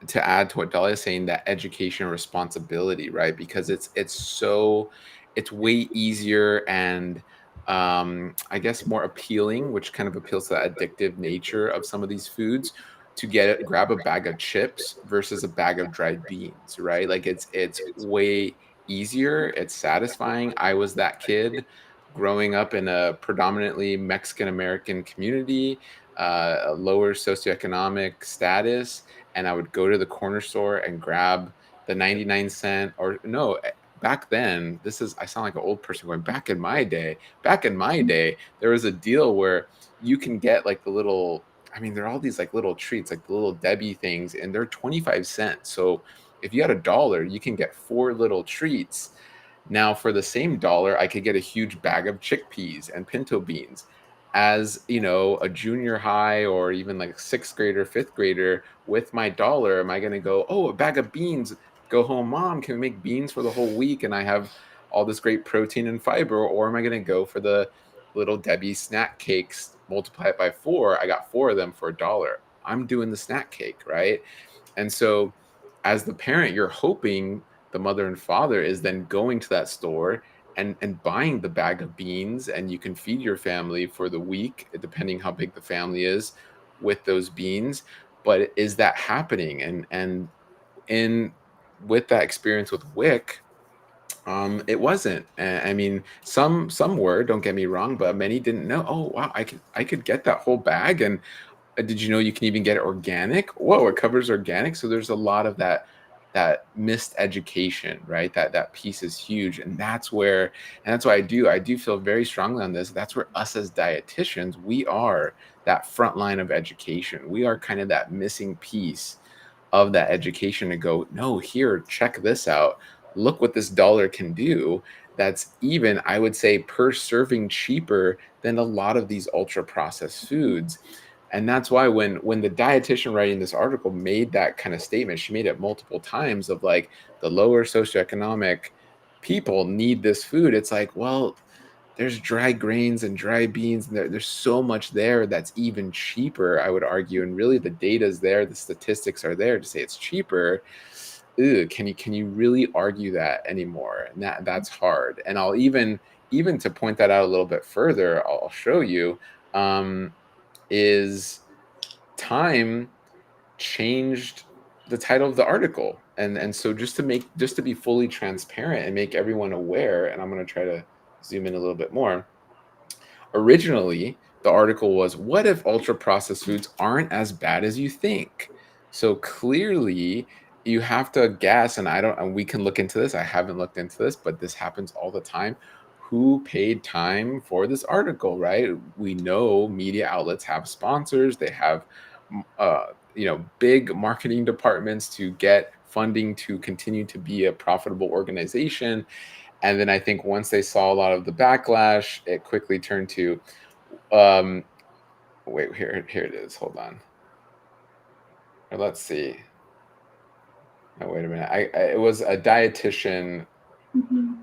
to add to what Dahlia is saying, that education responsibility, right? Because it's way easier and I guess more appealing, which kind of appeals to that addictive nature of some of these foods, to grab a bag of chips versus a bag of dried beans, right? Like it's way easier, it's satisfying. I was that kid growing up in a predominantly Mexican American community, a lower socioeconomic status, and I would go to the corner store and grab the 99 cent, or no, back then, I sound like an old person going, back in my day, there was a deal where you can get like the little, I mean, there are all these like little treats, like the little Debbie things, and they're 25 cents. So if you had $1, you can get 4 little treats. Now, for the same dollar, I could get a huge bag of chickpeas and pinto beans. as a junior high or even like 6th grader, 5th grader, with my dollar, am I going to go, oh, a bag of beans, go home, mom, can we make beans for the whole week and I have all this great protein and fiber? Or am I going to go for the little Debbie snack cakes, multiply it by 4, I got 4 of them for $1? I'm doing the snack cake, right? And so as the parent, you're hoping the mother and father is then going to that store and buying the bag of beans, and you can feed your family for the week, depending how big the family is, with those beans. But is that happening? And in with that experience with WIC, it wasn't. I mean, some were, don't get me wrong, but many didn't know. Oh wow, I could get that whole bag. And did you know you can even get it organic? Whoa, it covers organic. So there's a lot of that missed education, right? That piece is huge. And that's where, and that's why I do feel very strongly on this. That's where us as dietitians, we are that front line of education. We are kind of that missing piece of that education to go, no, here, check this out. Look what this dollar can do. That's even, I would say, per serving cheaper than a lot of these ultra processed foods. And that's why when the dietitian writing this article made that kind of statement, she made it multiple times of like, the lower socioeconomic people need this food. It's like, well, there's dry grains and dry beans, and there's so much there that's even cheaper, I would argue. And really the data is there, the statistics are there to say it's cheaper. Can you really argue that anymore? And that's hard. And I'll even to point that out a little bit further, I'll show you, is Time changed the title of the article. And so just to be fully transparent and make everyone aware, and I'm going to try to zoom in a little bit more. Originally, the article was, what if ultra processed foods aren't as bad as you think? So clearly you have to guess, and we can look into this. I haven't looked into this, but this happens all the time. Who paid time for this article, right? We know media outlets have sponsors. They have, big marketing departments to get funding to continue to be a profitable organization. And then I think once they saw a lot of the backlash, it quickly turned to, wait, here it is. Hold on. Or let's see. Oh, wait a minute. It was a dietitian. Mm-hmm.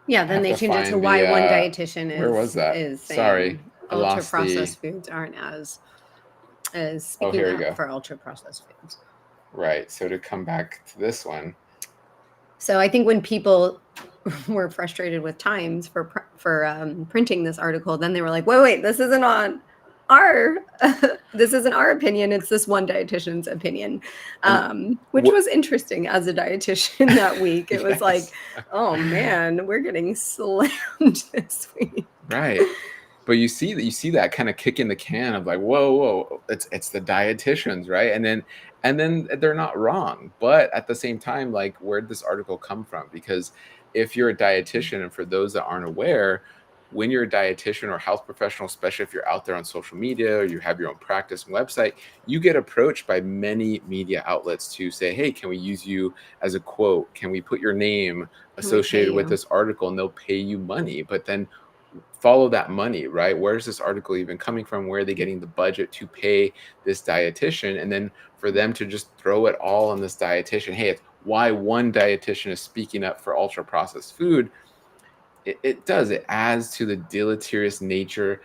Yeah, then they changed it to why one dietitian is. Where was that? Is saying Sorry, ultra processed foods aren't as speaking up for ultra processed foods. Right. So to come back to this one. So I think when people were frustrated with Times for printing this article, then they were like, wait, this isn't on our this isn't our opinion, it's this one dietitian's opinion, which was interesting as a dietitian that week. It was like, oh man, we're getting slammed this week, right? But you see that kind of kick in the can of like, whoa, it's the dietitians, right? And then they're not wrong, but at the same time, like, where'd this article come from? Because if you're a dietitian, and for those that aren't aware, when you're a dietitian or health professional, especially if you're out there on social media or you have your own practice and website, you get approached by many media outlets to say, hey, can we use you as a quote? Can we put your name associated with this article? And they'll pay you money. But then follow that money, right? Where's this article even coming from? Where are they getting the budget to pay this dietitian? And then for them to just throw it all on this dietitian, hey, it's why one dietitian is speaking up for ultra processed food. It adds to the deleterious nature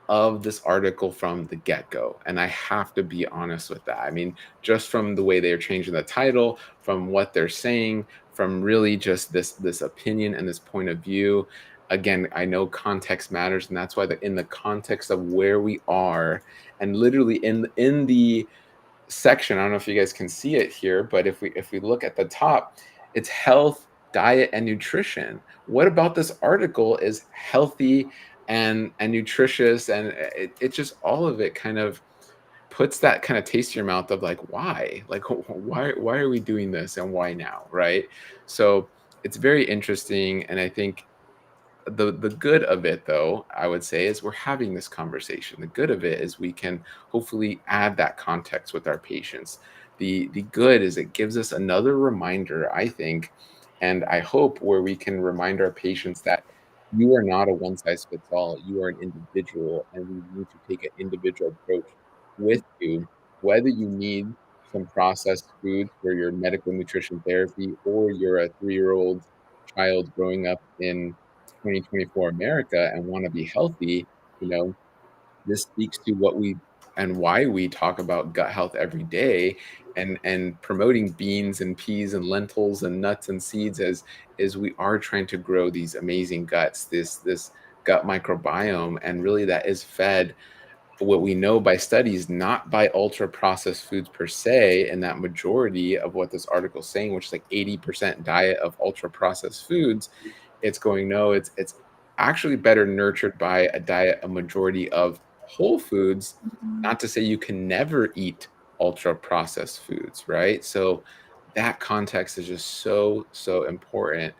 of this article from the get-go. And I have to be honest with that. I mean, just from the way they're changing the title, from what they're saying, from really just this opinion and this point of view. Again, I know context matters, and that's why in the context of where we are, and literally in the section, I don't know if you guys can see it here, but if we look at the top, it's health, diet, and nutrition. What about this article is healthy and nutritious, and it just, all of it kind of puts that kind of taste in your mouth of like, why are we doing this, and why now, right? So it's very interesting. And I think the good of it, though, I would say, is we're having this conversation. The good of it is we can hopefully add that context with our patients. The good is it gives us another reminder, I think, and I hope, where we can remind our patients that you are not a one size fits all. You are an individual, and we need to take an individual approach with you, whether you need some processed foods for your medical nutrition therapy, or you're a 3-year-old child growing up in 2024 America and want to be healthy. You know, this speaks to what we and why we talk about gut health every day, and promoting beans and peas and lentils and nuts and seeds, as is we are trying to grow these amazing guts, this gut microbiome, and really that is fed, what we know by studies, not by ultra processed foods per se, and that majority of what this article is saying, which is like 80% diet of ultra processed foods. It's going, no, it's actually better nurtured by a diet, a majority of whole foods. Not to say you can never eat ultra processed foods, right? So that context is just so important.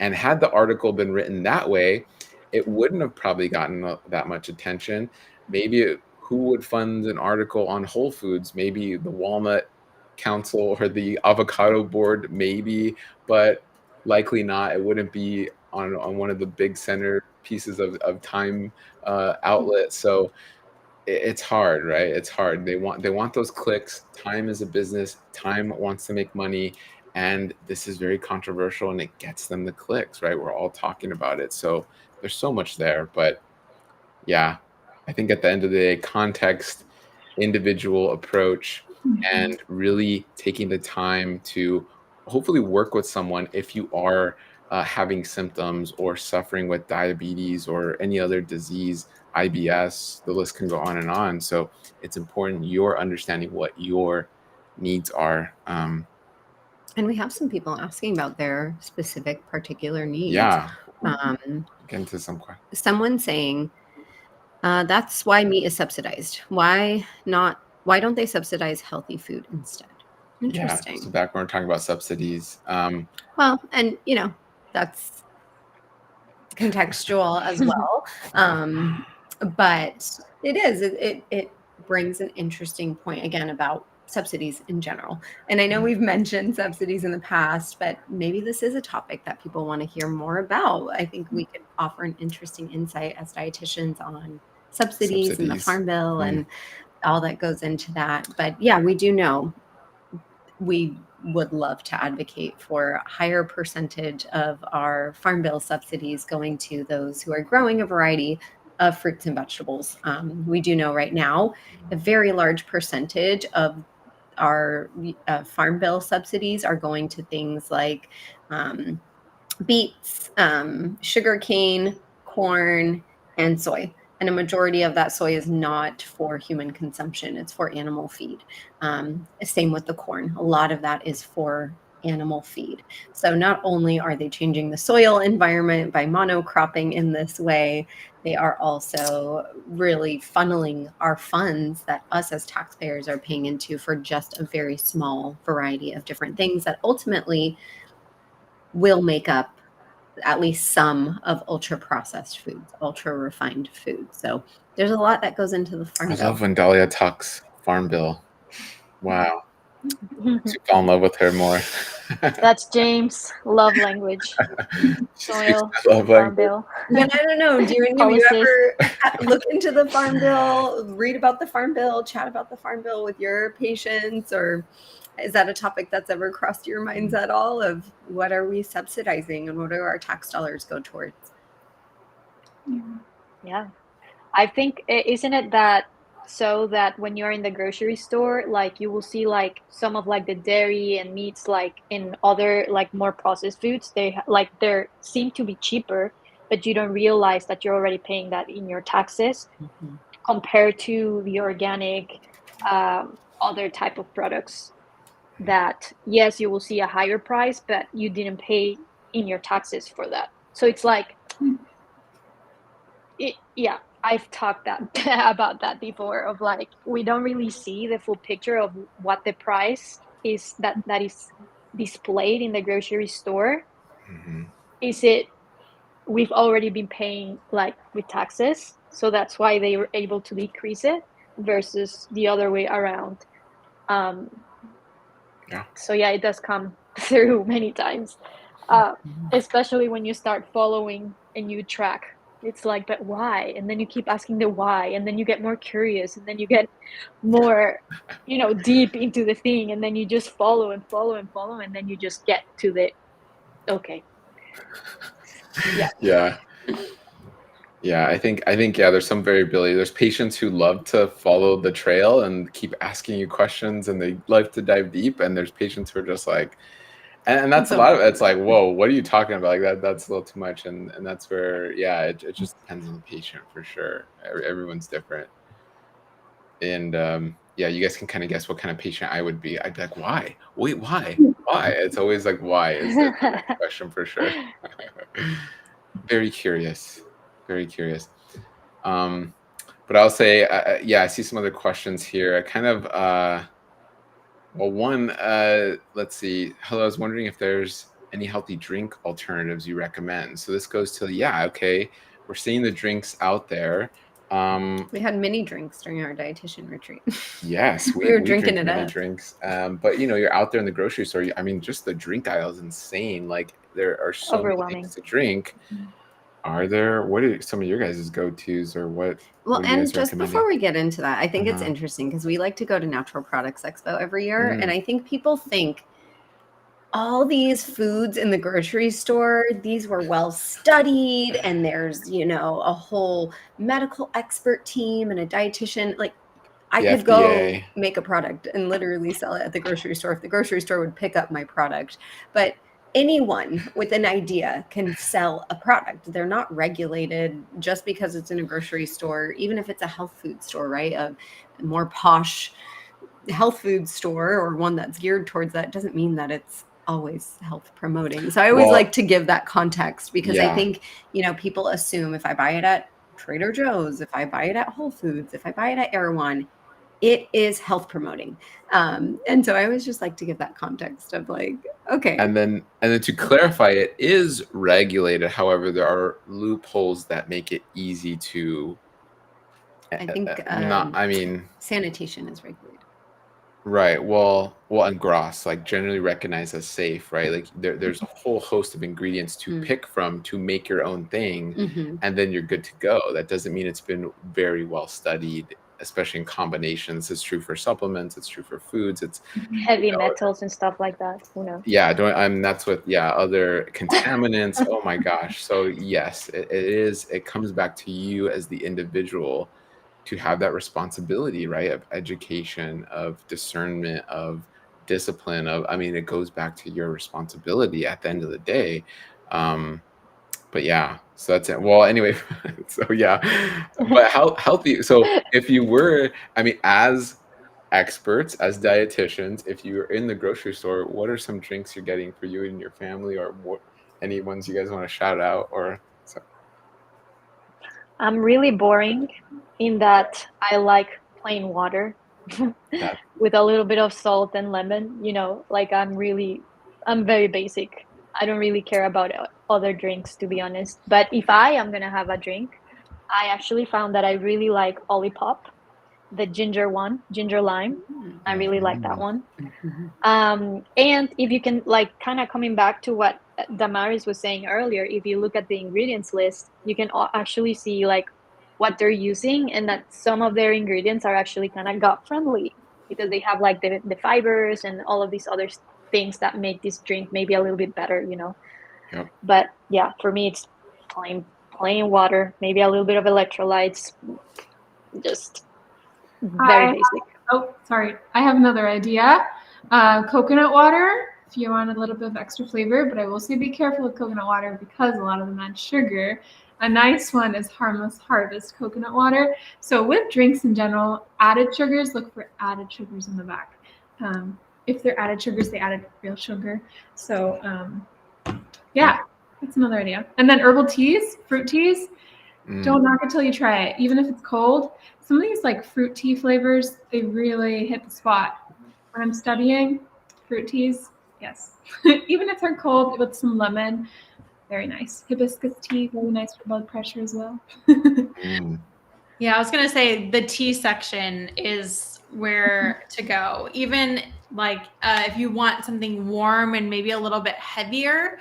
And had the article been written that way, it wouldn't have probably gotten that much attention. Maybe who would fund an article on Whole Foods? Maybe the Walnut Council or the Avocado Board, maybe, but likely not. It wouldn't be on one of the big center pieces of time outlets. So it's hard, right? It's hard. They want those clicks. Time is a business. Time wants to make money, and this is very controversial, and it gets them the clicks, right? We're all talking about it. So there's so much there, but yeah, I think at the end of the day, context, individual approach, and really taking the time to hopefully work with someone if you are having symptoms or suffering with diabetes or any other disease, IBS, the list can go on and on. So it's important you're understanding what your needs are. And we have some people asking about their specific particular needs. Yeah, Um, get into some questions. someone saying, that's why meat is subsidized. Why not? Why don't they subsidize healthy food instead? Interesting. Yeah, so back when we're talking about subsidies. Well, and that's contextual as well. But it brings an interesting point again about subsidies in general. And I know we've mentioned subsidies in the past, but maybe this is a topic that people want to hear more about. I think we could offer an interesting insight as dietitians on subsidies and the Farm Bill and all that goes into that. But yeah, we do know we would love to advocate for a higher percentage of our Farm Bill subsidies going to those who are growing a variety of fruits and vegetables. We do know right now a very large percentage of our Farm Bill subsidies are going to things like beets, sugarcane, corn, and soy. And a majority of that soy is not for human consumption. It's for animal feed. Same with the corn. A lot of that is for animal feed. So not only are they changing the soil environment by monocropping in this way, they are also really funneling our funds that us as taxpayers are paying into for just a very small variety of different things that ultimately will make up at least some of ultra processed foods, ultra refined foods. So there's a lot that goes into the Farm Bill. I love when Dahlia talks Farm Bill. Wow. To fall in love with her more. That's James' love language. Soil, Farm Bill. And I don't know, do any of you ever look into the Farm Bill, read about the Farm Bill, chat about the Farm Bill with your patients, or is that a topic that's ever crossed your minds at all of what are we subsidizing and what do our tax dollars go towards? Yeah. I think, isn't it that so that when you're in the grocery store, like you will see like some of like the dairy and meats like in other like more processed foods, they're seem to be cheaper, but you don't realize that you're already paying that in your taxes compared to the organic other type of products that yes, you will see a higher price, but you didn't pay in your taxes for that. So it's like yeah, I've talked about that before of like we don't really see the full picture of what the price is that is displayed in the grocery store. Is it we've already been paying like with taxes, so that's why they were able to decrease it versus the other way around. So yeah, it does come through many times. Especially when you start following and you track. It's like, but why? And then you keep asking the why, and then you get more curious, and then you get more, deep into the thing, and then you just follow and follow and follow, and then you just get to the, okay. Yeah. I think there's some variability. There's patients who love to follow the trail and keep asking you questions, and they love to dive deep, and there's patients who are just like, and that's a lot of it's like, whoa, what are you talking about? Like that's a little too much, and that's where it just depends on the patient for sure. Everyone's different, and you guys can kind of guess what kind of patient I would be. I'd be like, why? Wait, why? It's always like, why is the question for sure. Very curious. But I'll say, I see some other questions here. I kind of, one, let's see. Hello, I was wondering if there's any healthy drink alternatives you recommend. So this goes to, okay, we're seeing the drinks out there. We had mini drinks during our dietitian retreat. Yes, we were drinking it mini up. Drinks. But you're out there in the grocery store. I mean, just the drink aisle is insane. Like there are so many things to drink. What are some of your guys' go-tos, or what? Well, and just before we get into that, I think it's interesting because we like to go to Natural Products Expo every year. And I think people think all these foods in the grocery store, these were well studied, and there's, a whole medical expert team and a dietitian. Like I could go make a product and literally sell it at the grocery store if the grocery store would pick up my product. But anyone with an idea can sell a product. They're not regulated just because it's in a grocery store, even if it's a health food store, right? A more posh health food store or one that's geared towards that doesn't mean that it's always health promoting. So I always like to give that context because I think, people assume if I buy it at Trader Joe's, if I buy it at Whole Foods, if I buy it at Erewhon, it is health promoting. And so I always just like to give that context of like, okay. And then to clarify, it is regulated. However, there are loopholes that make it easy to. I think sanitation is regulated. Right. Well, and GROS, like generally recognized as safe, right? Like there's a whole host of ingredients to pick from to make your own thing, and then you're good to go. That doesn't mean it's been very well studied, especially in combinations. It's true for supplements. It's true for foods. It's heavy metals and stuff like that. Who knows? Yeah, that's with other contaminants. Oh my gosh. So yes, it is. It comes back to you as the individual to have that responsibility, right? Of education, of discernment, of discipline, it goes back to your responsibility at the end of the day. But so that's it. Well, anyway, but how healthy. So if you were, as experts, as dietitians, if you're in the grocery store, what are some drinks you're getting for you and your family, or any ones you guys want to shout out? Or I'm really boring in that I like plain water with a little bit of salt and lemon. Like I'm very basic. I don't really care about other drinks, to be honest. But if I am gonna have a drink, I actually found that I really like Olipop, the ginger lime. I really like that one. And if you can, like, kind of coming back to what Damaris was saying earlier, if you look at the ingredients list, you can actually see like what they're using, and that some of their ingredients are actually kind of gut friendly because they have like the fibers and all of these other things that make this drink maybe a little bit better, Yep. But for me, it's plain water, maybe a little bit of electrolytes, just very basic. Oh, sorry. I have another idea. Coconut water, if you want a little bit of extra flavor, but I will say be careful with coconut water because a lot of them add sugar. A nice one is Harmless Harvest coconut water. So with drinks in general, added sugars, look for added sugars in the back. If they're added sugars, they added real sugar. So that's another idea. And then herbal teas, fruit teas, don't knock it till you try it, even if it's cold. Some of these like fruit tea flavors, they really hit the spot. When I'm studying, fruit teas, yes. Even if they're cold with some lemon, very nice. Hibiscus tea, really nice for blood pressure as well. Yeah, I was going to say the tea section is where to go. Even like if you want something warm and maybe a little bit heavier,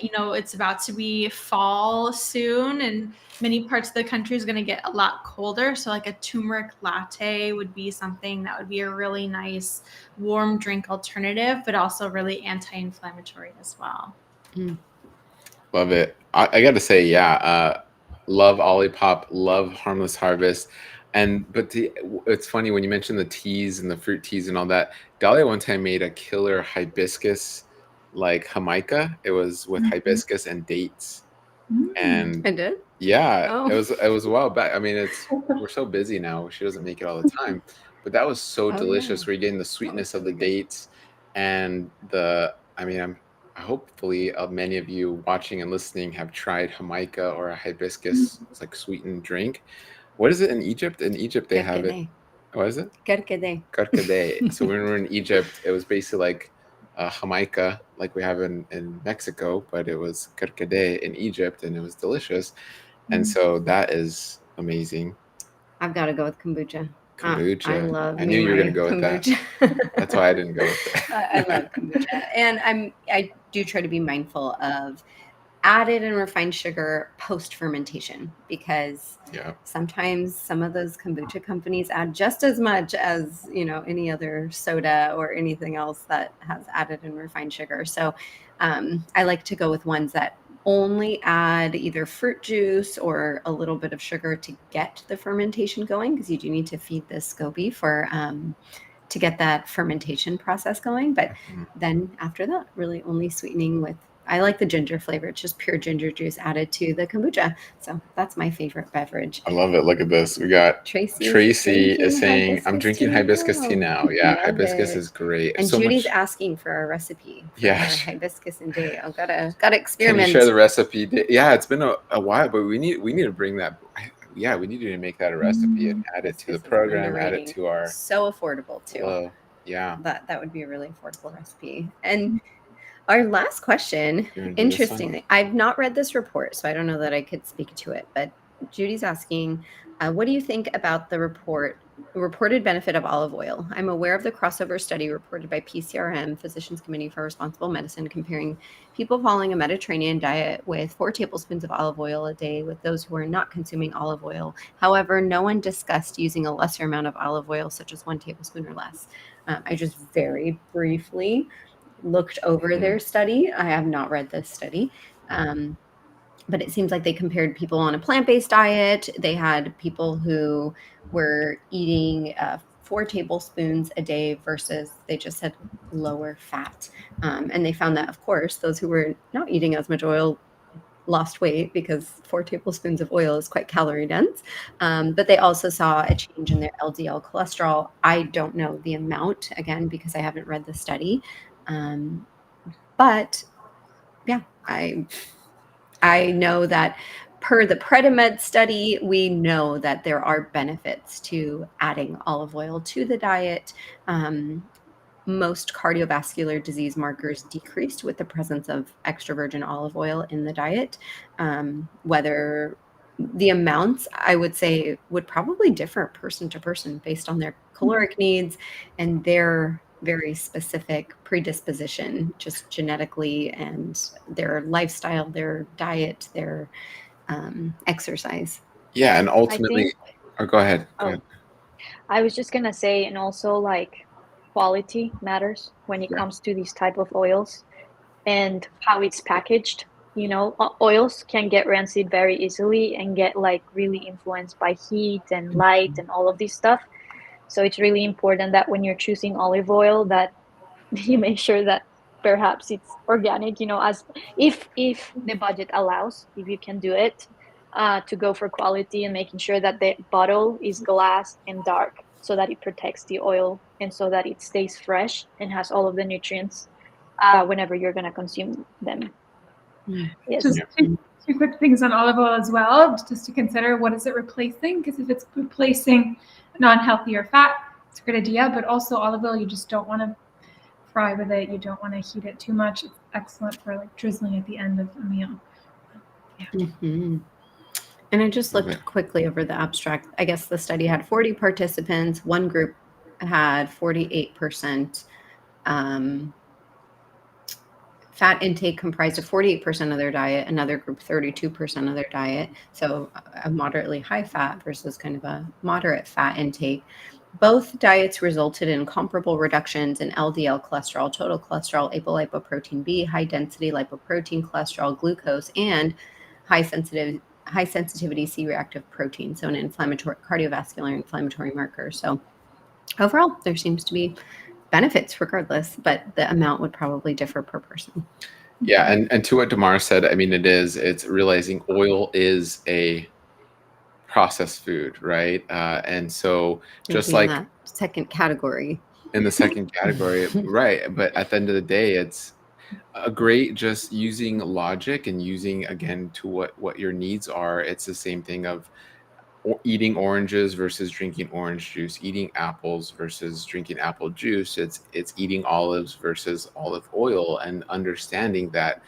you know, it's about to be fall soon and many parts of the country is going to get a lot colder. So like a turmeric latte would be something that would be a really nice warm drink alternative, but also really anti-inflammatory as well. Love it. I got to say, yeah, love Olipop, love Harmless Harvest. But it's funny when you mentioned the teas and the fruit teas and all that. Dahlia one time made a killer hibiscus, like Jamaica. It was with hibiscus and dates. And I did? yeah, Oh. it was a while back. I mean, we're so busy now. She doesn't make it all the time. But that was so delicious. Yeah. Where you're getting the sweetness of the dates and I mean, hopefully many of you watching and listening have tried Jamaica or a hibiscus like sweetened drink. What is it in Egypt? In Egypt they have it. Kerkede. What is it? Kerkede. Karkade. So when we were in Egypt, it was basically like Jamaica, like we have in Mexico, but it was Karkade in Egypt, and it was delicious. And so that is amazing. I've got to go with kombucha. Kombucha. I love. I knew you were going to go with kombucha. that. That's why I didn't go with it. I love kombucha, and I do try to be mindful of added and refined sugar post fermentation, because sometimes some of those kombucha companies add just as much as, you know, any other soda or anything else that has added and refined sugar. So I like to go with ones that only add either fruit juice or a little bit of sugar to get the fermentation going, because you do need to feed the SCOBY for to get that fermentation process going. But then after that, really only sweetening with, I like the ginger flavor. It's just pure ginger juice added to the kombucha. So that's my favorite beverage. I love it. Look at this. We got Tracy is saying, I'm drinking hibiscus tea now. Yeah, hibiscus is great. And so Judy's asking for a recipe for hibiscus and date. I've got to experiment. Can you share the recipe? Yeah, it's been a while, but we need to bring that. Yeah, we need to make that a recipe and add it to the program, add it to our. So affordable too. Yeah. That would be a really affordable recipe. And our last question, interestingly, I've not read this report, so I don't know that I could speak to it, but Judy's asking, what do you think about the reported benefit of olive oil? I'm aware of the crossover study reported by PCRM, Physicians Committee for Responsible Medicine, comparing people following a Mediterranean diet with 4 tablespoons of olive oil a day with those who are not consuming olive oil. However, no one discussed using a lesser amount of olive oil, such as 1 tablespoon or less. I just very briefly looked over their study. I have not read this study. But it seems like they compared people on a plant-based diet. They had people who were eating 4 tablespoons a day versus they just had lower fat. And they found that, of course, those who were not eating as much oil lost weight, because 4 tablespoons of oil is quite calorie dense. But they also saw a change in their LDL cholesterol. I don't know the amount, again, because I haven't read the study. But yeah, I know that per the Predimed study, we know that there are benefits to adding olive oil to the diet. Most cardiovascular disease markers decreased with the presence of extra virgin olive oil in the diet. Whether the amounts, I would say, would probably differ person to person based on their caloric needs and their very specific predisposition, just genetically, and their lifestyle, their diet, their exercise. Yeah, and ultimately, go ahead. I was just gonna say, and also like quality matters when it comes to these type of oils and how it's packaged. You know, oils can get rancid very easily and get like really influenced by heat and light and all of this stuff. So it's really important that when you're choosing olive oil, that you make sure that perhaps it's organic, you know, as if the budget allows, if you can do it, to go for quality and making sure that the bottle is glass and dark so that it protects the oil and so that it stays fresh and has all of the nutrients whenever you're going to consume them. Yes. Just two quick things on olive oil as well, just to consider, what is it replacing? Because if it's replacing non-healthier fat, it's a great idea, but also olive oil, you just don't want to fry with it. You don't want to heat it too much. It's excellent for like drizzling at the end of a meal. And I just looked quickly over the abstract. I guess the study had 40 participants. One group had 48% fat intake comprised of 48% of their diet, another group 32% of their diet. So a moderately high fat versus kind of a moderate fat intake. Both diets resulted in comparable reductions in LDL cholesterol, total cholesterol, apolipoprotein B, high density lipoprotein, cholesterol, glucose, and high sensitivity C-reactive protein. So an inflammatory, cardiovascular inflammatory marker. So overall, there seems to be benefits regardless, but the amount would probably differ per person. Yeah, and to what Damar said, I mean, it's realizing oil is a processed food, right? And so just Maybe in like that second category. in the second category, right? But at the end of the day, it's a great just using logic and using again to what your needs are. It's the same thing of eating oranges versus drinking orange juice, eating apples versus drinking apple juice. It's eating olives versus olive oil, and understanding that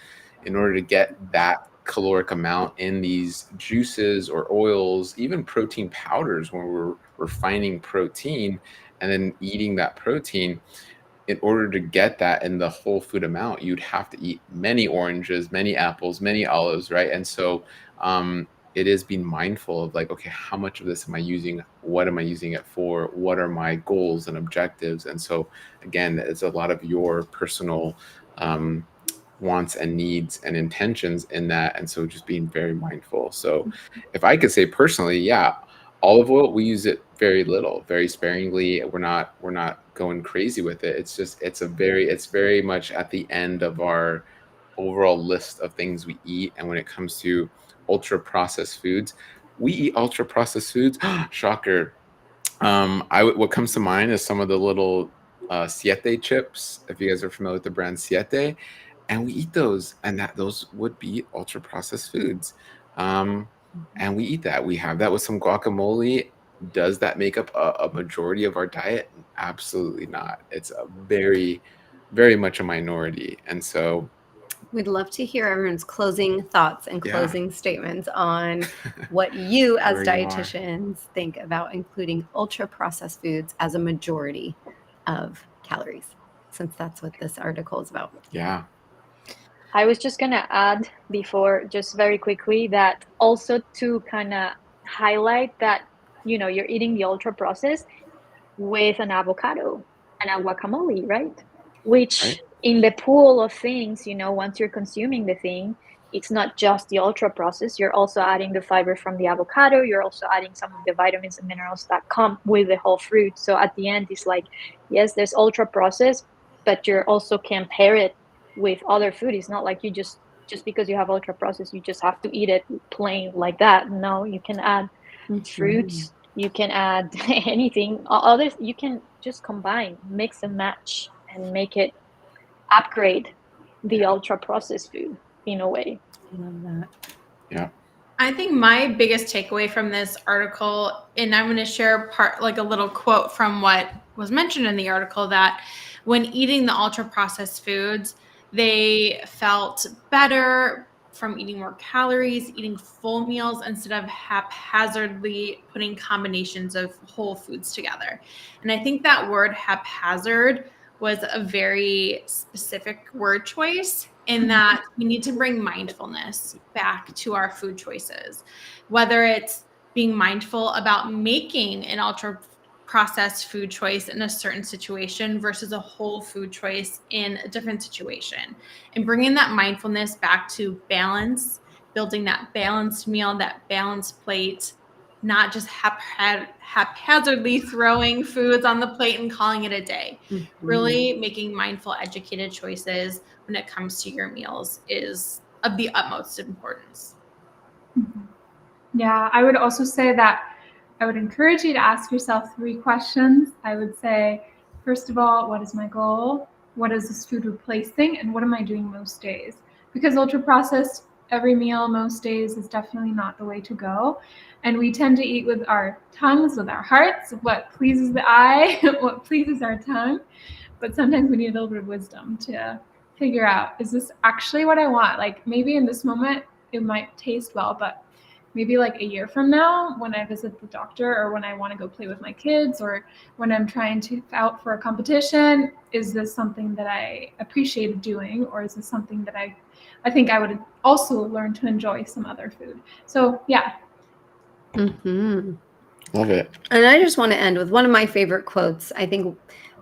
in order to get that caloric amount in these juices or oils, even protein powders, when we're refining protein and then eating that protein, in order to get that in the whole food amount, you'd have to eat many oranges, many apples, many olives, right? And so it is being mindful of like, okay, how much of this am I using? What am I using it for? What are my goals and objectives? And so again, it's a lot of your personal wants and needs and intentions in that. And so just being very mindful. So if I could say personally, yeah, olive oil, we use it very little, very sparingly. We're not going crazy with it. It's just it's very much at the end of our overall list of things we eat. And when it comes to ultra processed foods, we eat ultra processed foods. Shocker. What comes to mind is some of the little Siete chips, if you guys are familiar with the brand Siete, and we eat those, and those would be ultra processed foods. And we eat that. We have that with some guacamole. Does that make up a majority of our diet? Absolutely not. It's a very, very much a minority. And so We'd love to hear everyone's closing thoughts and closing statements on what you as dietitians think about including ultra processed foods as a majority of calories, since that's what this article is about. Yeah. I was just going to add before, just very quickly, that also to kind of highlight that, you're eating the ultra processed with an avocado and a guacamole, right? Which in the pool of things, once you're consuming the thing, it's not just the ultra processed. You're also adding the fiber from the avocado. You're also adding some of the vitamins and minerals that come with the whole fruit. So at the end, it's like, yes, there's ultra processed, but you also can pair it with other food. It's not like you just because you have ultra processed, you just have to eat it plain like that. No, you can add fruits. You can add anything. Others, you can just combine, mix and match, and make it upgrade the ultra processed food in a way. I love that. Yeah. I think my biggest takeaway from this article, and I'm going to share a little quote from what was mentioned in the article, that when eating the ultra processed foods, they felt better from eating more calories, eating full meals instead of haphazardly putting combinations of whole foods together. And I think that word haphazard was a very specific word choice, in that we need to bring mindfulness back to our food choices, whether it's being mindful about making an ultra processed food choice in a certain situation versus a whole food choice in a different situation, and bringing that mindfulness back to balance, building that balanced meal, that balanced plate, not just haphazardly throwing foods on the plate and calling it a day. Really making mindful, educated choices when it comes to your meals is of the utmost importance. Yeah, I would also say that I would encourage you to ask yourself 3 questions. I would say, first of all, what is my goal? What is this food replacing? And what am I doing most days? Because ultra processed, every meal most days is definitely not the way to go. And we tend to eat with our tongues, with our hearts, what pleases the eye, what pleases our tongue. But sometimes we need a little bit of wisdom to figure out, is this actually what I want? Like maybe in this moment it might taste well, but maybe like a year from now when I visit the doctor or when I want to go play with my kids or when I'm trying to out for a competition, is this something that I appreciated doing, or is this something that I think I would also learn to enjoy some other food? So yeah. Mm-hmm. Love it. And I just want to end with one of my favorite quotes. I think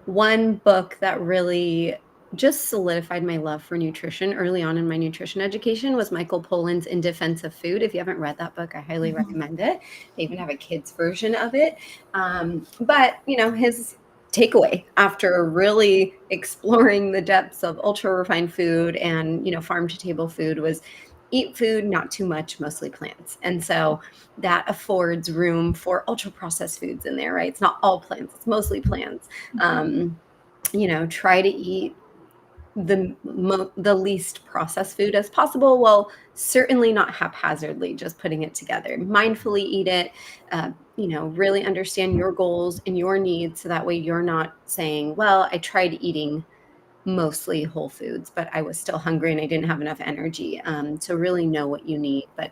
one book that really just solidified my love for nutrition early on in my nutrition education was Michael Pollan's In Defense of Food. If you haven't read that book, I highly recommend it. They even have a kids version of it. But, his takeaway after really exploring the depths of ultra refined food and, farm to table food was eat food, not too much, mostly plants. And so that affords room for ultra processed foods in there, right? It's not all plants, it's mostly plants. Try to eat the least processed food as possible, while certainly not haphazardly just putting it together. Mindfully eat it, really understand your goals and your needs, so that way you're not saying, well, I tried eating mostly whole foods, but I was still hungry and I didn't have enough energy. So really know what you need, but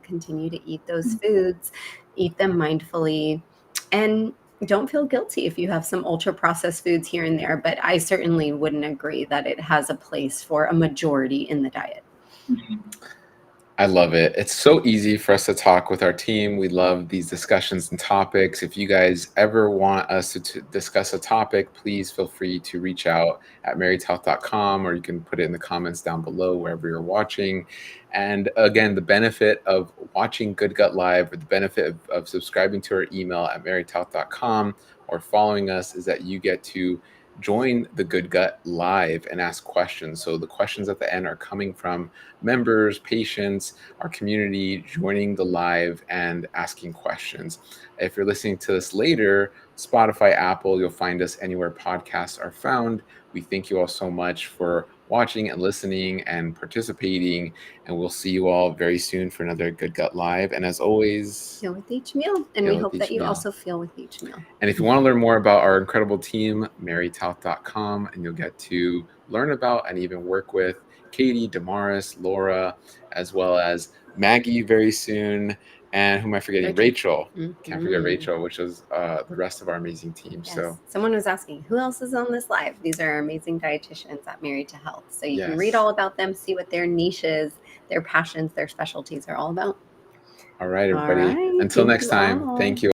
continue to eat those foods, eat them mindfully, and don't feel guilty if you have some ultra processed foods here and there, but I certainly wouldn't agree that it has a place for a majority in the diet. I love it. It's so easy for us to talk with our team. We love these discussions and topics. If you guys ever want us to discuss a topic, please feel free to reach out at marriedhealth.com, or you can put it in the comments down below wherever you're watching. And again, the benefit of watching Good Gut Live, or the benefit of subscribing to our email at marriedhealth.com or following us, is that you get to join the Good Gut Live and ask questions. So the questions at the end are coming from members, patients, our community joining the live and asking questions. If you're listening to this later, Spotify, Apple, you'll find us anywhere podcasts are found. We thank you all so much for watching and listening and participating, and we'll see you all very soon for another Good Gut Live. And as always, feel with each meal, and we hope that you also feel with each meal. And if you want to learn more about our incredible team, marriedhealth.com, and you'll get to learn about and even work with Katie, Damaris, Laura, as well as Maggie very soon. And who am I forgetting? Rachel. Can't forget Rachel, which is the rest of our amazing team. Yes. So someone was asking, who else is on this live? These are our amazing dietitians at Married to Health. So you can read all about them, see what their niches, their passions, their specialties are all about. All right, everybody. Until next time, thank you.